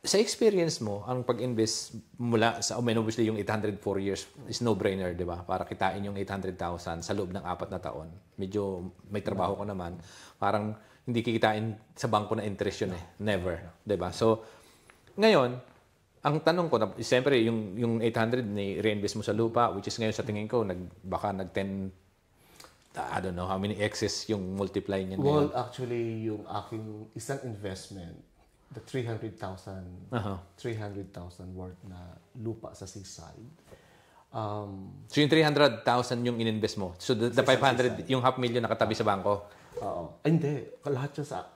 Sa experience mo, ang pag-invest mula sa, obviously yung 804 years is no-brainer, di ba? Para kitain yung 800,000 sa loob ng 4 na taon. Medyo may trabaho ko naman. Parang hindi kikitain sa bangko na interest yun eh. Never. Di ba? So, ngayon, ang tanong ko, siyempre, yung 800 ni reinvest mo sa lupa, which is ngayon sa tingin ko, baka nag-10, I don't know how many X's yung multiply niya ngayon. Well, actually, yung aking isang investment, the 300,000 worth na lupa sa seaside. So yung 300,000 yung ininvest mo. So the 500, yung $500,000 nakatabi sa bangko. Oo. Hindi. Lahat siya sa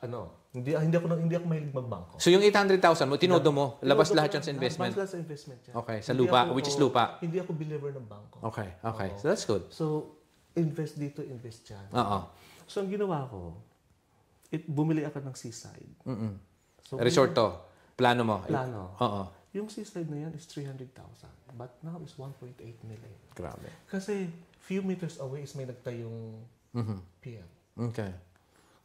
Hindi ako mahilig magbangko. So yung 800,000 mo, tinodo mo, labas lahat yan sa investment. Labas lahat sa investment yan. Okay, sa lupa, which is lupa. Hindi ako believer ng bangko. Okay. So that's good. So, invest dito, invest dyan. Oo. So, ang ginawa ko, bumili ako ng seaside. So, Resort to. Plano mo. Plano. Oo. Yung seaside na yan is 300,000. But now is 1.8 million. Grabe. Kasi few meters away is may nagtayong pier. Okay.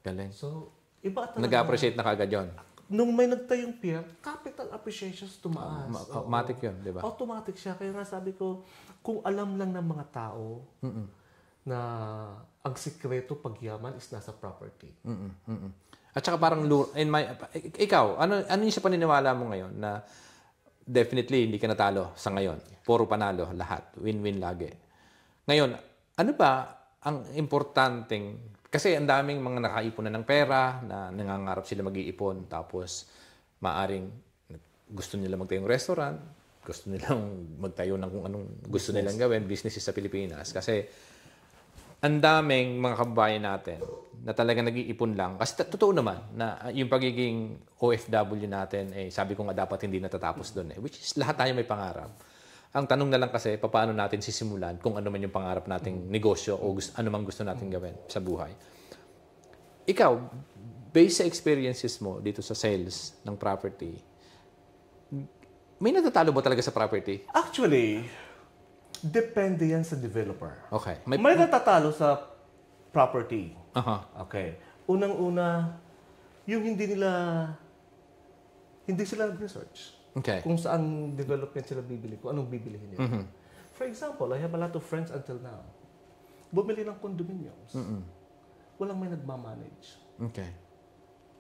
Galing. So, iba talaga. Nag-appreciate na kagad yun. nung may nagtayong pier, capital appreciations tumaas. Automatic yun, di ba? Automatic siya. Kaya nga sabi ko, kung alam lang ng mga tao na ang sikreto pagyaman is nasa property. At saka parang, ikaw, ano yung sa paniniwala mo ngayon na definitely hindi ka natalo sa ngayon? Puro panalo, lahat. Win-win lagi. Ngayon, ano ba ang importanteng, kasi ang daming mga nakaipon na ng pera, na nangangarap sila mag-iipon, tapos maaring gusto nila magtayong restaurant, gusto nilang magtayo ng kung anong gusto nilang gawin, businesses sa Pilipinas. Kasi ang daming mga kababayan natin na talaga nag-iipon lang. Kasi totoo naman na yung pagiging OFW natin, sabi ko nga dapat hindi natatapos doon. Which is lahat tayo may pangarap. Ang tanong na lang kasi, paano natin sisimulan kung ano man yung pangarap nating negosyo o ano man gusto natin gawin sa buhay. Ikaw, based sa experiences mo dito sa sales ng property, may natatalo ba talaga sa property? Actually, depende yan sa developer. Okay. May natatalo sa property. Okay. Unang-una, yung hindi sila nag-research. Okay. Kung saan development sila bibili, kung anong bibilihin nila. For example, I have a lot of friends until now. Bumili ng condominiums. Walang may nagmamanage. Okay.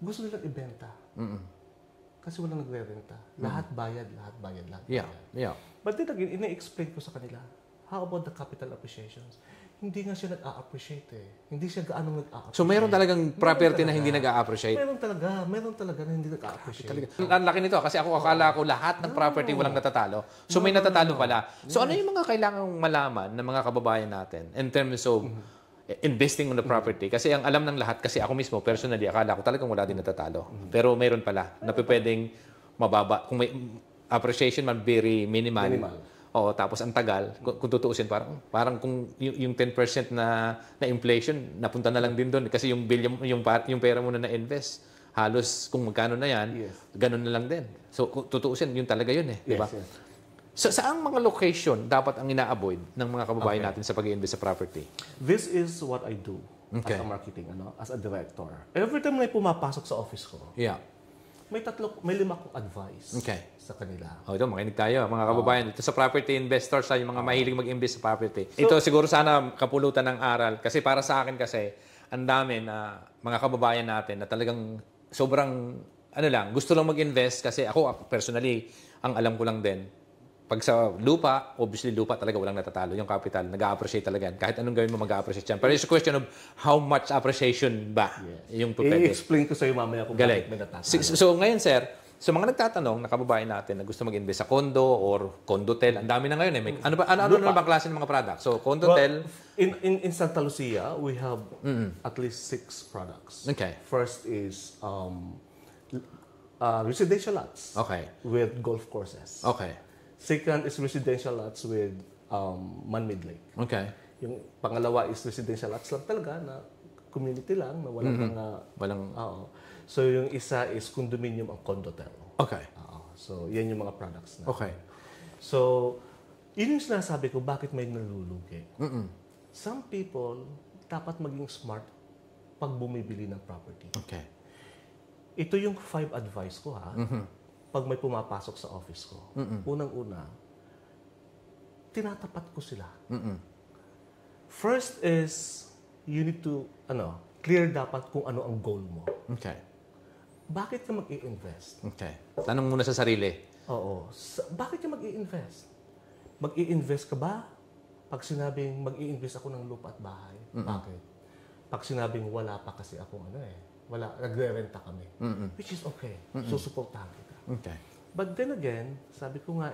Gusto nilang ibenta. Kasi walang nagre-renta. Lahat bayad, lahat bayad. Yeah. But then again, ina-explain ko sa kanila, how about the capital appreciations? Hindi nga siya nag-a-appreciate Hindi siya gaano nag-a-appreciate. So, mayroon talagang property na hindi nag-a-appreciate? Meron talaga na hindi nag-a-appreciate. Ang laki nito kasi akala ko lahat ng property walang natatalo. So, may natatalo pala. So, ano yung mga kailangang malaman ng mga kababayan natin in terms of investing on the property? Kasi ang alam ng lahat, kasi ako mismo, personally, akala ko talagang wala din natatalo. Pero mayroon pala na pwedeng mababa. Kung may appreciation man, very minimal. Oo, tapos ang tagal, kung tutuusin, parang kung yung 10% na inflation, napunta na lang din doon. Kasi yung pera mo na na-invest, halos kung magkano na yan, ganun na lang din. So, kung tutuusin, yun talaga yun di ba? Yes. So, saang mga location dapat ang ina-avoid ng mga kababayan natin sa pag-i-invest sa property? This is what I do as a marketing, as a director. Every time na pumapasok sa office ko, may 5 kong advice sa kanila. Ito, makinig tayo, mga kababayan. Ito sa property investors, yung mga mahilig mag-invest sa property. Ito siguro sana kapulutan ng aral. Kasi para sa akin kasi, ang dami na mga kababayan natin na talagang sobrang, gusto lang mag-invest. Kasi ako, personally, ang alam ko lang din, pag sa lupa, obviously lupa talaga walang natatalo. Yung capital, nag-a-appreciate talaga yan. Kahit anong gawin mo, mag-a-appreciate yan. Pero it's a question of how much appreciation ba yung pwede. I-explain ko sa iyo mamaya kung bakit may natatalo. So ngayon, sir, sa mga nagtatanong na kababayan natin na gusto mag-invest sa condo or condotel, ang dami na ngayon ano na ba klase ng mga product? So condotel, in Santa Lucia, we have at least 6 products. Okay. First is residential lots with golf courses. Okay. Second is residential lots with man-made lake. Okay. Yung pangalawa is residential lots lang talaga na community lang na walang So yung isa is condominium ang condotel. Okay. So yan yung mga products na. Okay. So yun yung sinasabi ko bakit may nalulugi. Some people dapat maging smart pag bumibili ng property. Okay. Ito yung 5 advice ko pag may pumapasok sa office ko. Unang-una, tinatapat ko sila. First is, you need to, clear dapat kung ano ang goal mo. Okay. Bakit ka mag-i-invest? Okay. Tanong muna sa sarili. Oo. Bakit ka mag-i-invest? Mag-i-invest ka ba? Pag sinabing mag-i-invest ako ng lupa at bahay, bakit? Pag sinabing wala pa kasi akong nagre-renta kami. Which is okay. Susuportahan kita. Okay. But then again, sabi ko nga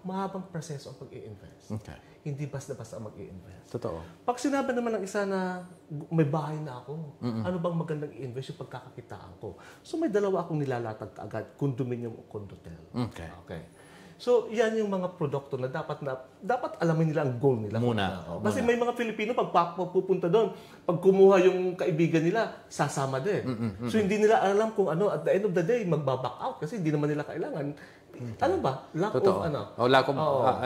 mahabang proseso ang pag-i-invest. Okay. Hindi basta-basta mag-i-invest. Totoo. Pag sinabi naman ng isa na may bahay na ako, ano bang magandang i-invest yung pagkakakitaan ko? So may dalawa akong nilalatag agad, condominium o condotel. Okay. So yan yung mga produkto na dapat alamin nila ang goal nila. Kasi may mga Pilipino pag pupunta doon, pag kumuha yung kaibigan nila, sasama din. So hindi nila alam kung at the end of the day magba-back out kasi hindi naman nila kailangan. Ano ba? Lack of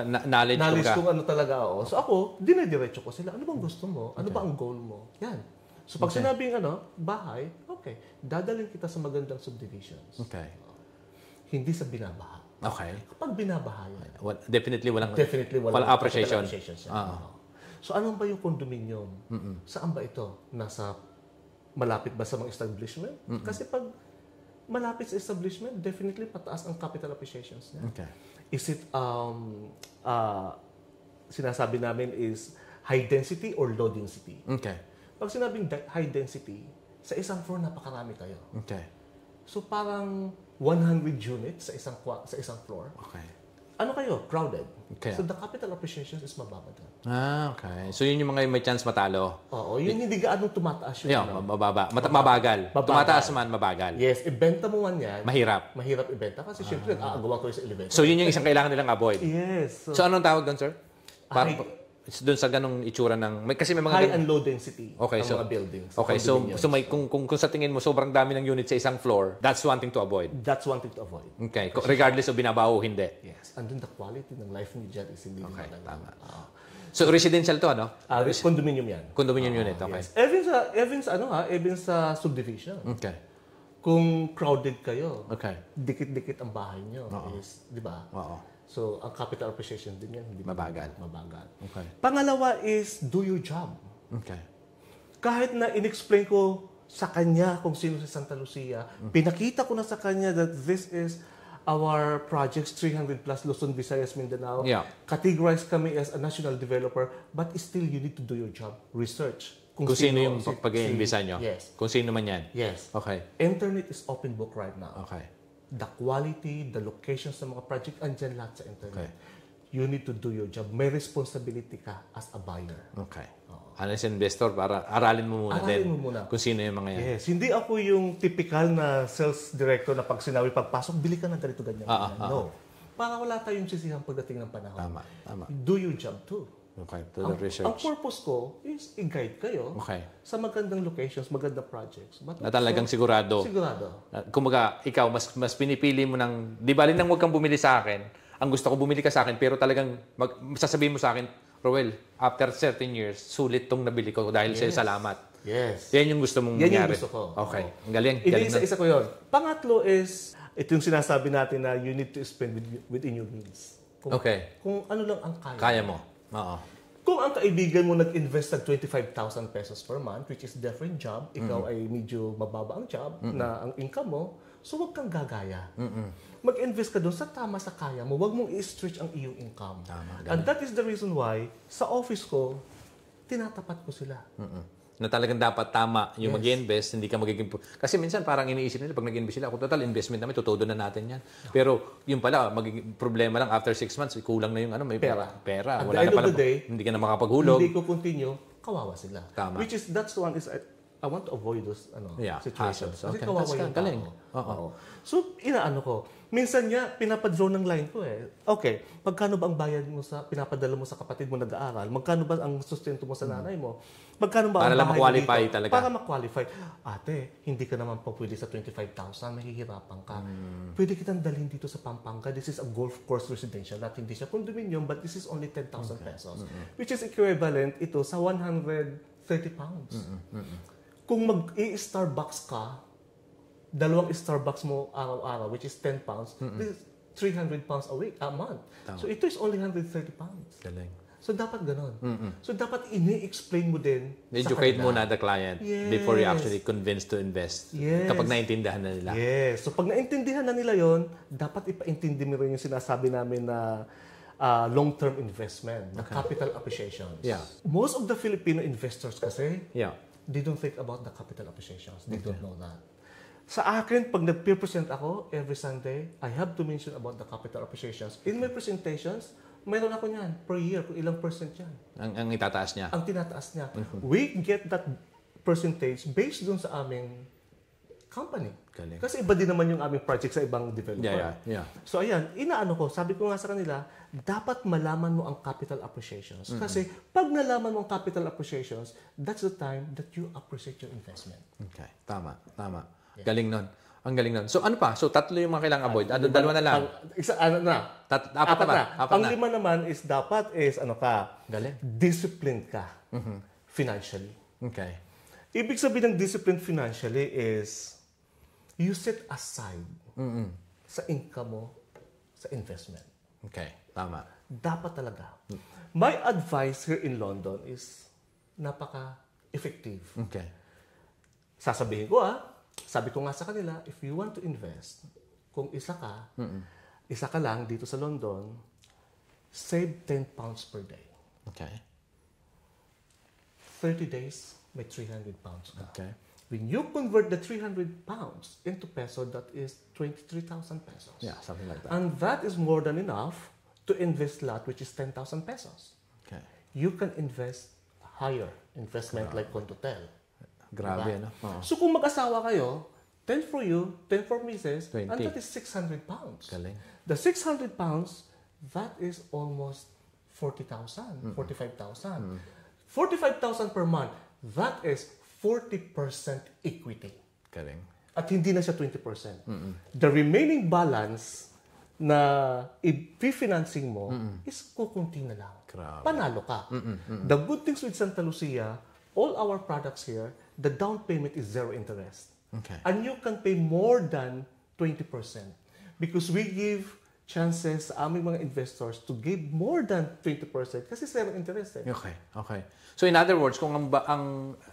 knowledge kung ano talaga. So ako, dinediretso ko sila. Ano bang gusto mo? Ano ba ang goal mo? Yan. So pag sinabing bahay, okay, dadalhin kita sa magandang subdivisions. Okay. Hindi sa binabaha. Okay. Kapag binabaha yan, Definitely walang appreciation. appreciation. So ano ba yung condominium? Saan ba ito? Nasa malapit ba sa mga establishment? Kasi pag malapit sa establishment, definitely pataas ang capital appreciations niya. Okay. Is it sinasabi namin is high density or low density? Okay. Pag sinabing high density, sa isang floor napakarami kayo. Okay. So parang 100 units sa isang floor. Okay. Ano kayo? Crowded. Okay. So the capital appreciation is mababa doon. Okay. So yun yung mga may chance matalo. Oo, yun hindi gaano tumataas yun. Yeah, mabagal. Tumataas man, mabagal. Yes, ibenta mo man yan. Mahirap. Mahirap ibenta kasi syempre aagawa ko yung sa elevator. So yun yung isang kailangan nilang avoid. Yes. So anong tawag doon, sir? Doon sa ganong itsura ng kasi may mga high and low density okay, ang mga buildings. Okay, so may kung sa tingin mo sobrang dami ng unit sa isang floor, that's one thing to avoid. That's one thing to avoid. Okay, regardless of binabaho o hindi. Yes. And then the quality ng life ni Jet is hindi maganda. Tama. So residential to Condominium yan. Condominium unit, okay. Yes. Even sa subdivision. Okay. Kung crowded kayo, okay. Dikit-dikit ang bahay nyo is, di ba? Oo. So, ang capital appreciation din yan, hindi mabagal. Okay. Pangalawa is, do your job. Okay. Kahit na in-explain ko sa kanya kung sino si Santa Lucia, pinakita ko na sa kanya that this is our projects, 300 plus Luzon, Visayas, Mindanao. Yeah. Categorized kami as a national developer, but still you need to do your job. Research. Kung sino yung pag-iimbisa nyo? Yes. Kung sino man yan? Yes. Okay. Internet is open book right now. Okay. The quality, the locations ng mga project, andyan lahat sa internet. Okay. You need to do your job. May responsibility ka as a buyer. Okay. As an investor, para aralin mo muna kung sino yung mga yan. Yes. Hindi ako yung typical na sales director na pag sinabi, pagpasok, bili ka ng ganito, ganyan. No. Para wala tayong sisihan pagdating ng panahon. Tama. Do your job too. Okay. To the research. Ang purpose ko is i-guide kayo sa magandang locations, magandang projects. Na talagang sigurado. Kumbaga, ikaw, mas pinipili mo ng, di bali nang huwag kang bumili sa akin. Ang gusto ko, bumili ka sa akin, pero talagang sasabihin mo sa akin, Roel, after 13 years, sulit tong nabili ko dahil sa'yo salamat. Yes. Yan yung gusto mong mangyari. Yan yung gusto ko. Okay. Ang galing. Isa ko yun. Pangatlo is, ito yung sinasabi natin na you need to spend within your means. Kung ano lang ang kaya mo. Oo. Kung ang kaibigan mo nag-invest ng 25,000 pesos per month, which is different job, ikaw ay medyo mababa ang job na ang income mo, so huwag kang gagaya. Mag-invest ka doon sa tama sa kaya mo. Huwag mong i-stretch ang iyong income. And that is the reason why, sa office ko, tinatapat ko sila. Na talagang dapat tama yung mag-invest, hindi ka magiging... Kasi minsan parang iniisip nila, pag nag-invest sila, total investment namin, tutodo na natin yan. Pero yung pala, magiging problema lang, after 6 months, kulang na yung may pera. At Wala the end na pala, of the day, hindi ka na makapaghulog. Hindi ko continue, kawawa sila. Tama. Which is, that's the one is, I want to avoid those situations. Kasi kawawa yung tao. So, inaano ko. Minsan nga, pinapadraw ng line ko Okay, magkano ba ang bayad mo pinapadala mo sa kapatid mo nag-aaral? Magkano ba ang sustento mo sa nanay mo? Magkano ba para ang bahay ma-qualify dito? talaga. Para ma-qualify. Ate, hindi ka naman pa pwede sa 25,000, mahihirapan ka. Pwede kitang dalhin dito sa Pampanga. This is a golf course residential. Not hindi siya condominium, but this is only 10,000 pesos. Which is equivalent ito sa 130 pounds. Kung mag-i-Starbucks ka, dalawang Starbucks mo araw-araw, which is 10 pounds, this is 300 pounds a month. So ito is only 130 pounds. Galing. So dapat ganon. So dapat ini-explain mo din educate muna the client before you actually convince to invest. Yes. Kapag naintindihan na nila. Yes. So pag naintindihan na nila yon, dapat ipaintindi mo rin yung sinasabi namin na long-term investment, na capital appreciations. Yeah. Most of the Filipino investors kasi, Yeah. they don't think about the capital appreciations. They don't know that. Sa akin, pag nag-present ako every Sunday, I have to mention about the capital appreciations. In my presentations, mayroon ako niyan per year, kung ilang percent yan. Ang itataas niya. Ang tinataas niya. We get that percentage based dun sa aming company. Galing. Kasi iba din naman yung aming project sa ibang developer. Yeah. So ayan, inaano ko, sabi ko nga sa kanila, dapat malaman mo ang capital appreciations. Kasi pag nalaman mo ang capital appreciations, that's the time that you appreciate your investment. Okay. Tama. Yeah. Galing nun. Ang galing nun. So ano pa? So tatlo yung mga kailangan avoid. Dalawa na lang. Apat na. Ang lima naman is dapat is Galing. disciplined ka financially. Okay. Ibig sabihin ng discipline financially is you set aside sa income mo sa investment. Okay, tama. Dapat talaga. My advice here in London is napaka-effective. Okay. Sasabihin ko sabi ko nga sa kanila, if you want to invest, kung isa ka lang dito sa London, save 10 pounds per day. Okay. 30 days, may 300 pounds ka. Okay. When you convert the 300 pounds into peso, that is 23,000 pesos. Yeah, something like that. And that is more than enough to invest lot, which is 10,000 pesos. Okay. You can invest higher investment like Condotel. Grabe, Diba? no? So kung mag-asawa kayo, 10 for you, 10 for Mrs., 20. and that is 600 pounds. Galing. The 600 pounds, that is almost 40,000, 45,000. 45,000 per month, that is 40% equity. Galing. At hindi na siya 20%. The remaining balance na i-financing mo is kukunti na lang. Grabe. Panalo ka. The good things with Santa Lucia, all our products here, the down payment is zero interest. Okay. And you can pay more than 20% because we give chances sa aming mga investors to give more than 20% kasi zero interest. Okay, okay. So in other words, kung ang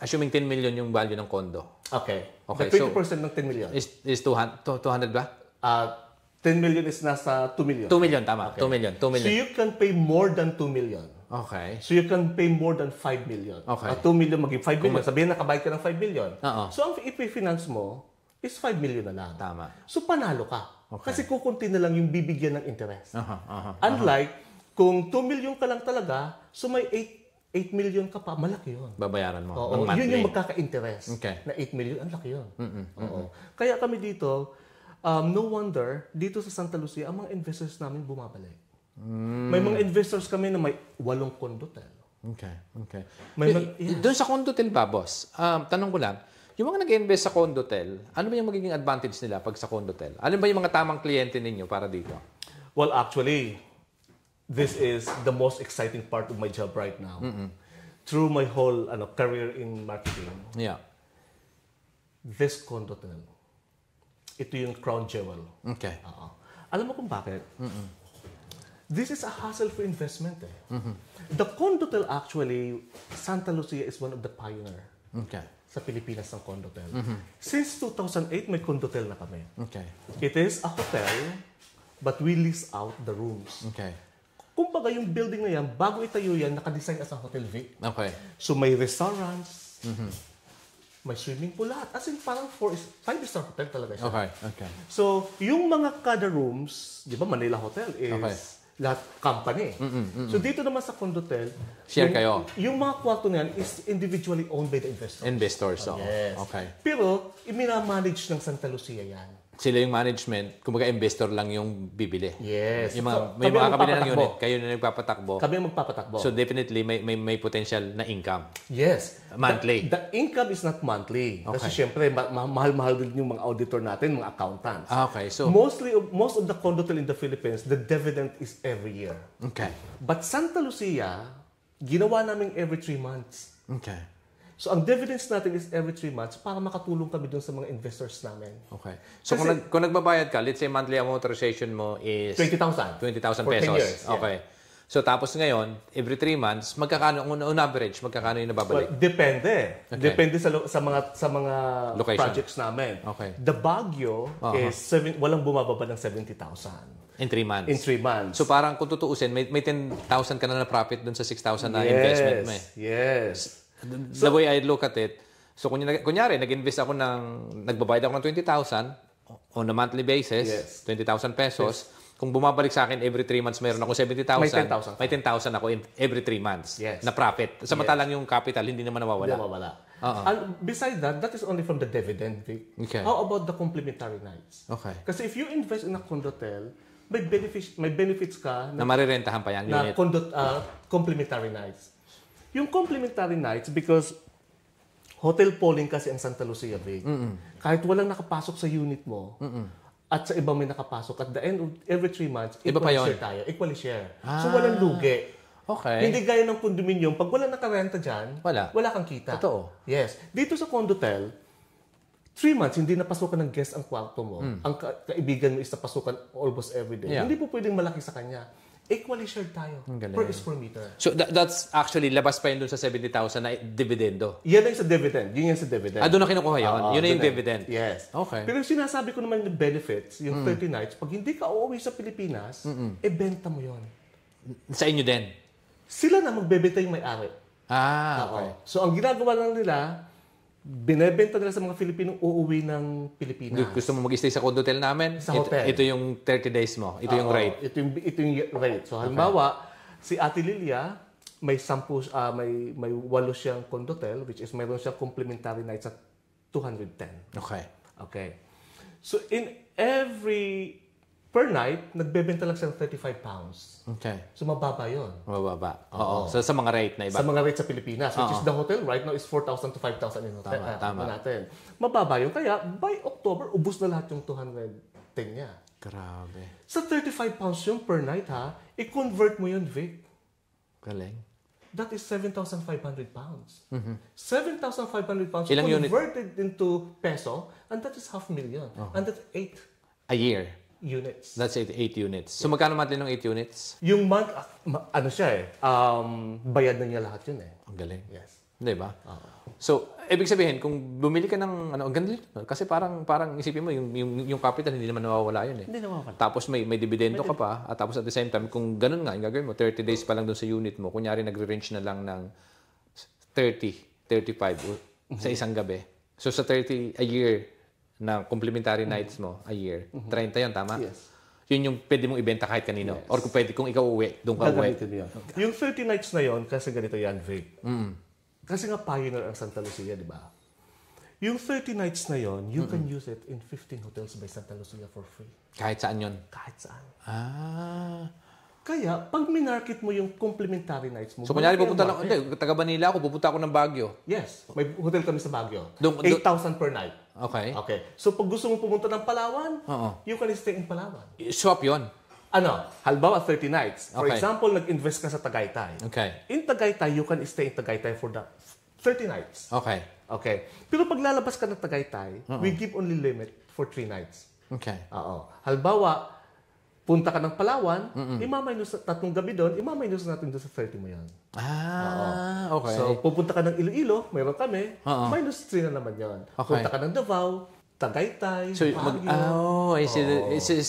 assuming 10 million yung value ng condo. Okay. Okay, The 20% ng 10 million. Is 200 ba? 10 million is nasa 2 million. 2 million, tama. Okay. 2 million. So you can pay more than 2 million. Okay. So you can pay more than 5 million. Okay. 2 million maging 5 million. Sabihin nakabayad ka ng 5 million. Oo. So ang i-finance mo is 5 million na lang. Tama. So panalo ka. Okay. Kasi kukunti na lang yung bibigyan ng interest. Unlike kung 2 million ka lang talaga, so may 8 million ka pa, malaki yun. Babayaran mo. Oo, ng monthly. yun yung magkaka-interest. Okay. Na 8 million, ang laki yun. Oo. Kaya kami dito, no wonder, dito sa Santa Lucia, ang mga investors namin bumabalik. May mga investors kami na may 8 condotel. Okay, okay. Yes. Doon sa condotel ba, boss? Tanong ko lang, yung mga nag-invest sa condotel, ano ba yung magiging advantage nila pag sa condotel? Ano ba yung mga tamang kliyente ninyo para dito? Well, actually, this is the most exciting part of my job right now. Through my whole career in marketing, Yeah. this condotel, ito yung crown jewel. Okay. Alam mo kung bakit? This is a hassle-free investment. The condotel actually, Santa Lucia is one of the pioneer Okay. sa Pilipinas ng condotel. Since 2008, may condotel na kami. Okay. It is a hotel, but we lease out the rooms. Okay. Kumbaga yung building na yan, bago itayo yan, nakadesign as a Hotel Vic. Okay. So may restaurants, may swimming pool, lahat. As in parang 5-star hotel talaga siya. Okay. Okay. So yung mga kada rooms, di ba Manila Hotel is lahat company. So dito naman sa Condotel, Share kayo. Yung mga kwarto na yan is individually owned by the investors. Investors. So. Yes. Okay. Pero, iminamanage ng Santa Lucia yan. Sila yung management, kumbaga investor lang yung bibili. Yes. Yung So, may kami mga ang kabili ng magpapatakbo. unit, kayo na nagpapatakbo. Kami ang magpapatakbo. So definitely may potential na income. Yes. Monthly. The income is not monthly. Kasi Okay. syempre, mahal-mahal din yung mga auditor natin, mga accountants. Okay. So, Most of the condotel in the Philippines, the dividend is every year. okay. But Santa Lucia, ginawa namin every 3 months. Okay. So ang dividends natin is every 3 months para makatulong kami dun sa mga investors namin. Okay. So Kasi- kung nagbabayad ka, let's say monthly authorization mo is 20,000. 20,000 For 10 pesos. years, yeah. Okay. So tapos ngayon, every 3 months, magkakano on average, magkakano yung nababalik? Well, depende. Okay. Depende sa mga Location. projects namin. Okay. The Baguio is walang bumababa ng 70,000 In 3 months. in 3 months. So parang kung tutuusin, may 10,000 ka na na profit dun sa 6,000 na investment mo eh. Yes. The way I look at it, so kunyari, nag-invest ako nagbabayad ako ng 20,000 on a monthly basis, Yes. 20,000 pesos. Kung bumabalik sa akin every 3 months, mayroon ako 70,000. May 10,000. May 10,000 ako every 3 months Yes. na profit. Samantalang yung capital, hindi naman nawawala. Hindi mawala. And besides that is only from the dividend, Vic. Okay. How about the complementary nights? Okay. Kasi if you invest in a condotel, may benefits ka Na marirentahan pa yung na unit. complementary nights. Yung complementary nights, because hotel polling kasi ang Santa Lucia, Vic. Kahit walang nakapasok sa unit mo, at sa iba may nakapasok, at the end of every 3 months, Iba pa equally yun? share tayo. Equally share. So walang lugi. Okay. Hindi gaya ng condominium, pag wala nakarenta dyan, wala kang kita. Totoo. Yes. Dito sa condotel, 3 months, hindi napasukan ng guest ang kwarto mo. Ang kaibigan mo is napasukan almost every day. Hindi po pwedeng malaki sa kanya. Equally shared tayo per square meter. So that's actually labas pa yun dun sa 70,000 na dividendo? Yan ang sa dividend. Yun yung sa dividend. Doon na kinukuha yun? Yun na yung dividend? Yes. Okay. Pero yung sinasabi ko naman yung benefits, yung 30 nights, pag hindi ka uuwi sa Pilipinas, benta mo yun. Sa inyo din? Sila na magbebenta yung may-ari. Okay. So ang ginagawa lang nila, binebenta nila sa mga Filipinong uuwi ng Pilipinas. Gusto mo mag-stay sa condotel namin? Sa hotel. Ito yung 30 days mo. Ito yung rate. Ito yung rate. So halimbawa, si Ate Lilia, may 8 siyang condotel, which is mayroon siyang complimentary nights at 210. Okay. So per night, nagbebenta lang siya ng 35 pounds. Okay. So mababa yun. Mababa. Oo. So sa mga rate na iba. Sa mga rate sa Pilipinas, which is the hotel right now is 4,000 to 5,000 in hotel. Tama. Natin. Mababa yun. Kaya by October, ubus na lahat yung 210 niya. Grabe. Sa 35 pounds yung per night i-convert mo yun, Vic. Galing. That is 7,500 pounds. 7,500 pounds Ilang converted into peso, and that is 500,000. And that's 8 a year. Units. That's 8 units. So magkano monthly ng 8 units? Yung month, bayad na niya lahat yun eh. Ang galing. Yes. Di ba? So, ibig sabihin, kung bumili ka ng, ang ganda kasi parang isipin mo, yung capital, hindi naman nawawala yun eh. Hindi nawawala. Tapos may dividendo ka pa, at tapos at the same time, kung ganun nga, yung gagawin mo, 30 days pa lang doon sa unit mo, kunyari nagre-range na lang ng 30, 35 sa isang gabi. So, sa 30 a year, na complementary nights mo a year. 30 yun, tama? Yes. Yun yung pwede mong ibenta kahit kanino. Yes. Or kung ikaw uwi, doon ka uwi. Yung 30 nights na yon kasi ganito yan, Vic. Kasi nga pioneer ang Santa Lucia, di ba? Yung 30 nights na yon, you can use it in 15 hotels by Santa Lucia for free. Kahit saan yun? Kahit saan. Kaya, pag minarket mo yung complimentary nights mo... So, kunyari, taga Manila ako, pupunta ako ng Baguio. Yes. May hotel kami sa Baguio. 8,000 per night. Okay. So, pag gusto mo pumunta ng Palawan, you can stay in Palawan. Swap yun. Halimbawa, 30 nights. For example, nag-invest ka sa Tagaytay. Okay. In Tagaytay, you can stay in Tagaytay for the 30 nights. Okay. Pero pag lalabas ka ng Tagaytay, we give only limit for 3 nights. Okay. Halimbawa, punta ka ng Palawan, imaminus 3 gabi doon, imaminus natin doon sa 30 mo yan. Okay. So, pupunta ka ng Iloilo, mayroon kami, minus 3 na naman yan. Punta ka ng Davao, Tagaytay, Baguio. I see.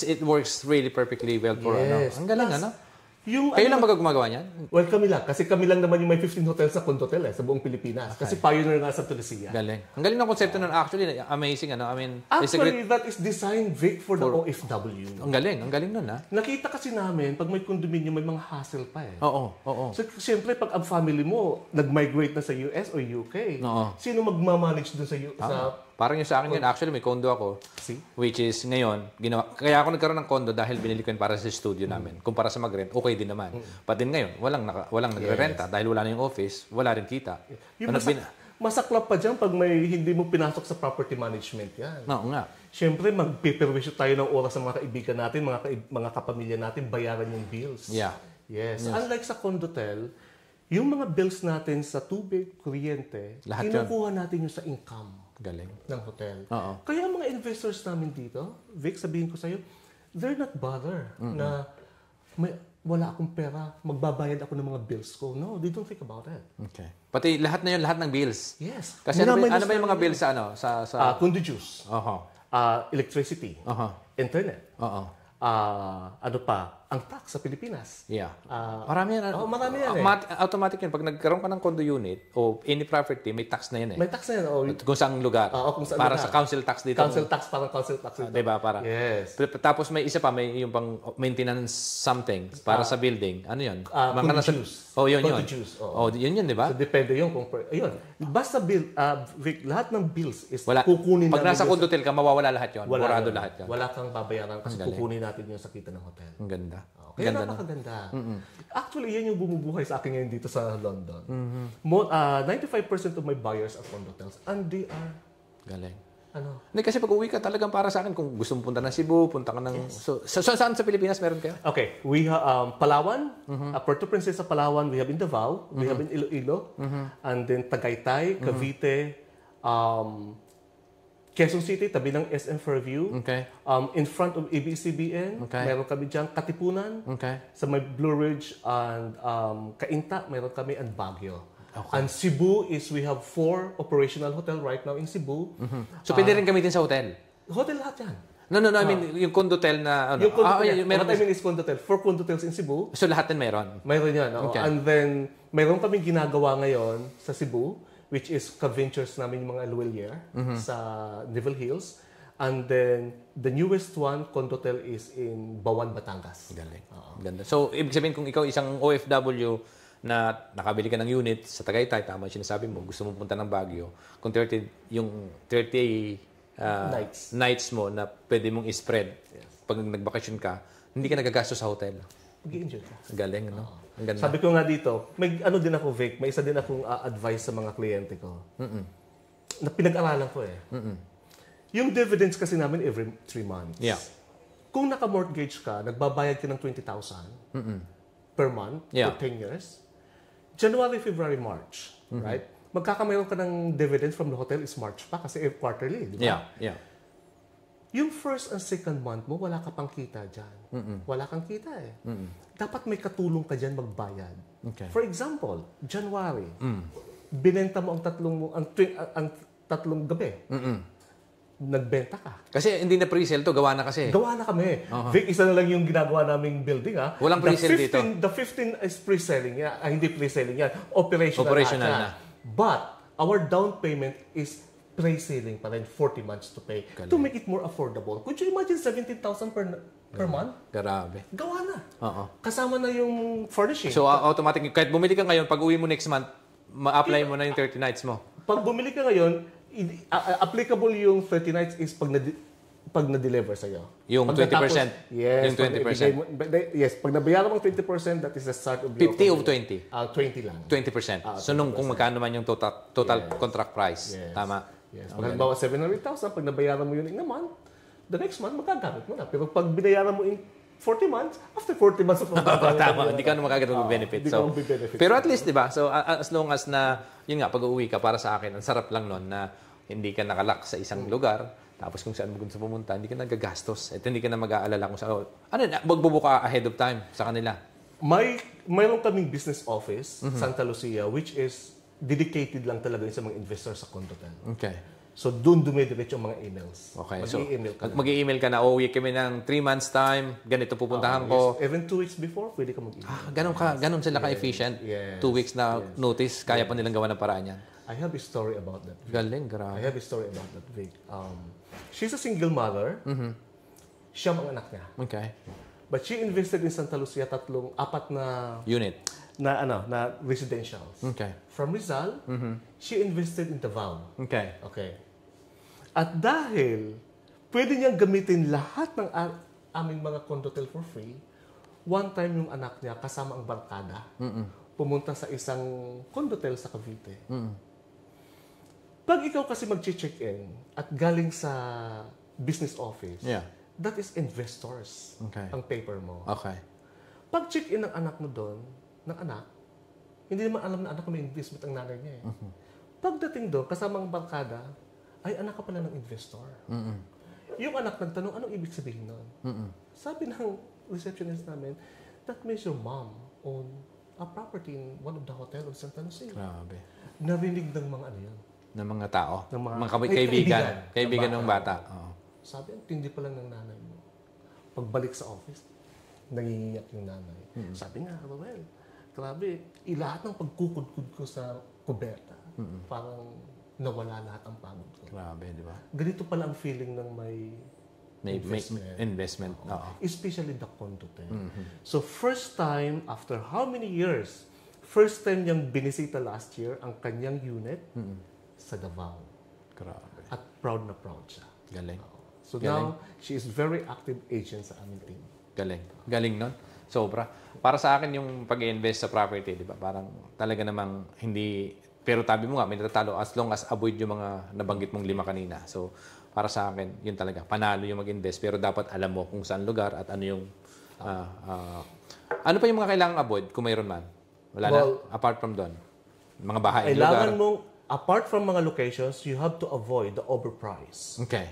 It works really perfectly well for Yes. Ang galing, Kayo lang gumagawa niyan? Well, kami lang. Kasi kami lang naman yung may 15 hotels sa condotel sa buong Pilipinas. Kasi pioneer nga sa Tunisia. Galing. Ang galing ng konsepto nun. Actually, amazing. Actually, that is designed, Vic, for the OFW. Ang galing nun, Nakita kasi namin, pag may condominium, may mga hassle pa eh. Oo. So, siyempre, pag ang family mo, nag-migrate na sa US o UK, sino magmamanage dun sa Parang yung sa akin yun, actually may condo ako, which is ngayon, kaya ako nagkaroon ng condo dahil binili ko yun para sa studio namin. Kumpara sa mag-rent, okay din naman. But din ngayon, walang nagre-renta dahil wala na yung office, wala rin kita. Masaklap pa dyan pag hindi mo pinasok sa property management yan. Oo nga. Siyempre, magpiperwisyo tayo ng oras sa mga kaibigan natin, mga kapamilya natin, bayaran yung bills. Yeah. Yes. Unlike sa condotel, yung mga bills natin sa tubig, kuryente, kinukuha natin yung sa income. Galing. Ng hotel. Kaya mga investors namin dito, Vic, sabihin ko sa'yo, they're not bother na wala akong pera, magbabayad ako ng mga bills ko. No, they don't think about it. Okay. Pati lahat ng bills? Yes. Kasi ano ba yung mga bills sa condo juice, electricity, internet, ang tax sa Pilipinas. Yeah. Marami yan. Marami yan automatic yun. Pag nagkaroon ka ng condo unit o any property, may tax na yan eh. May tax na yan. Kung saang lugar. Para sa council tax dito. Council tax, parang council tax dito. Diba? Yes. Tapos may isa pa, may yung pang maintenance something para sa building. Ano yun? Condo juice. Yun. Yun, di ba? So, depende yun. Basta lahat ng bills is kukunin natin. Pag nasa condotel ka, mawawala lahat yun. Borado lahat yun. Wala kang babayaran kasi kukunin natin yung sa kita ng hotel. Ang ganda. Kaya napakaganda. Actually, yan yung bumubuhay sa akin ngayon dito sa London. 95% of my buyers are condotels and they are galing. Ano? Hindi, kasi pag uwi ka, talagang para sa akin, kung gusto mo punta ng Cebu, punta ka ng... So, saan sa Pilipinas meron kayo? Okay, we have Palawan, Puerto Princesa, Palawan. We have in Davao, we have in Iloilo, and then Tagaytay, Cavite, Quezon City, tabi ng SM Fairview. Okay. In front of ABS-CBN, meron kami dyan Katipunan, sa may Blue Ridge, and Cainta, meron kami, and Baguio. Okay. And Cebu is, we have 4 operational hotel right now in Cebu. So, pwede rin gamitin sa hotel? Hotel lahat yan. No, I mean, yung condotel na... Ano? Yung condotel, meron what I mean is condotel. 4 condotels in Cebu. So, lahat din meron? Mayroon yan. Okay. And then, mayroon kaming ginagawa ngayon sa Cebu, which is ka-ventures namin yung mga Luelier sa Neville Hills. And then, the newest one, condotel, is in Bawan, Batangas. Galing. Ganda. So, ibig sabihin, kung ikaw isang OFW na nakabili ka ng unit sa Tagaytay, tama yung sinasabi mo, gusto mo punta ng Baguio, kung 30 nights mo na pwede mong i-spread pag nagbakasyon ka, hindi ka nagagastos sa hotel. Mag-i-enjoy ka. Galing, no? Ang ganda. Sabi ko nga dito, may ano din ako, Vic, may isa din akong advice sa mga kliyente ko. Na pinag-aralan ko eh. Yung dividends kasi namin every 3 months. Yeah. Kung naka-mortgage ka, nagbabayad ka ng 20,000 per month for 10 years, January, February, March, right? Magkakamayroon ka ng dividends from the hotel is March pa kasi quarterly, di ba? Yeah. Yung first and second month mo, wala ka pang kita dyan. Wala kang kita eh. Dapat may katulong ka dyan magbayad. Okay. For example, January, binenta mo ang tatlong gabi. Nagbenta ka. Kasi hindi na pre-sale to, gawa na kasi. Gawa na kami. Vic, isa na lang yung ginagawa naming building, ha? Walang pre-sale dito. The 15 is pre-selling yan. Hindi pre-selling yan. Operational na. But, our down payment is pre-selling pa rin, 40 months to pay. Galing. To make it more affordable. Could you imagine 17,000 per month? Grabe. Gawa na. Kasama na yung furnishing. So, automatic, kahit bumili ka ngayon, pag uwi mo next month, ma-apply mo na yung 30 nights mo. Pag bumili ka ngayon, applicable yung 30 nights is pag na-deliver sa'yo. Yung 20%? Yes. Yung 20%? Yes. Pag nabayaran mo 20%, that is the start of your 50 o 20? 20 lang. 20%. So, nung kung magkano man yung total contract price. Yes. Tama? Yes. Pag halimbawa 700,000, pag nabayaran mo yun in a month, the next month, magagamit mo na. Pero pag binayaran mo in 40 months, after 40 months of tama, hindi ka naman magagad mag-benefit. Pero at least, di ba? So, as long as na, yun nga, pag-uwi ka, para sa akin, ang sarap lang nun na hindi ka nakalak sa isang lugar, tapos kung saan mo gusto pumunta, hindi ka nagagastos. At hindi ka na mag-aalala kung saan. Magbubuka ahead of time sa kanila. Mayroon kaming business office, Santa Lucia, which is dedicated lang talaga sa mga investors sa Condotel. Okay. So, doon dumidiretso ang mga emails. Okay. Mag-i-email ka. Mag-i-email ka na, uwi kami ng 3 months time, ganito pupuntahan ko. Yes. Even 2 weeks before, pwede ka mag-email. Ganun sila ka-efficient. Yes. 2 weeks na notice, kaya pa nilang gawa ng paraan yan. I have a story about that. Galing, grabe. I have a story about that, Vic. She's a single mother. Siya ang anak niya. Okay. But she invested in Santa Lucia 4 na Unit. na residentials. Okay. From Rizal, she invested in Davao. Okay. Okay. At dahil pwede niyang gamitin lahat ng aming mga condotel for free, one time yung anak niya kasama ang barkada, pumunta sa isang condotel sa Cavite. Pag ikaw kasi mag-check-in at galing sa business office, that is investors ang paper mo. Okay. Pag check-in ng anak mo doon, hindi naman alam na anak ko may investment ang nanay niya. Pagdating doon, kasama ang barkada, ay anak ka pala ng investor. Yung anak nagtanong, anong ibig sabihin nun? Sabi ng receptionist namin, that means your mom own a property in one of the hotel of Santa Lucia. Grabe. Narinig ng mga ano yun. Ng mga tao. Ng mga kaibigan ng bata. Sabi, ang tindi pa lang ng nanay mo. Pagbalik sa office, nangingiyak yung nanay. Sabi nga, well, grabe, lahat ng pagkukudkud ko sa kuberta, parang nawala lahat ang pagod ko. Grabe, di ba? Ganito pala ang feeling ng may investment. Especially the condotel. So first time, after how many years, first time niyang binisita last year ang kanyang unit sa Davao. Grabe. At proud na proud siya. Galing. So now, she is very active agent sa aming team. Galing. Galing nun. Sobra. Para sa akin yung pag-invest sa property, di ba? Parang talaga namang hindi... Pero tabi mo nga, may natatalo as long as avoid yung mga nabanggit mong 5 kanina. So, para sa akin, yun talaga. Panalo yung mag-invest, pero dapat alam mo kung saan lugar at ano yung... ano pa yung mga kailangang avoid kung mayroon man? Wala na? Apart from doon? Mga bahay, lugar? Kailangan mong, apart from mga locations, you have to avoid the overprice. Okay.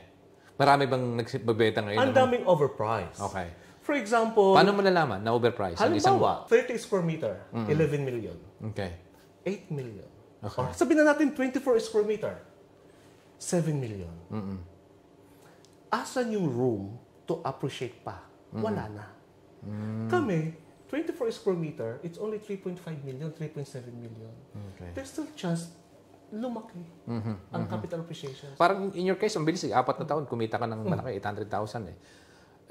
Marami bang nagbebenta ngayon? Ang daming overprice. Okay. For example, Paano mo nalalaman na overprice? halimbawa, 30 square meter, 11 million. Okay. 8 million. Okay. Or sabihin na natin 24 square meter, 7 million. Asan yung room to appreciate pa? Wala na. Kami, 24 square meter, it's only 3.5 million, 3.7 million. Okay. There's still chance lumaki ang capital appreciation. Parang in your case, ang bilis, 4 na taon, kumita ka ng malaki, 800,000 eh.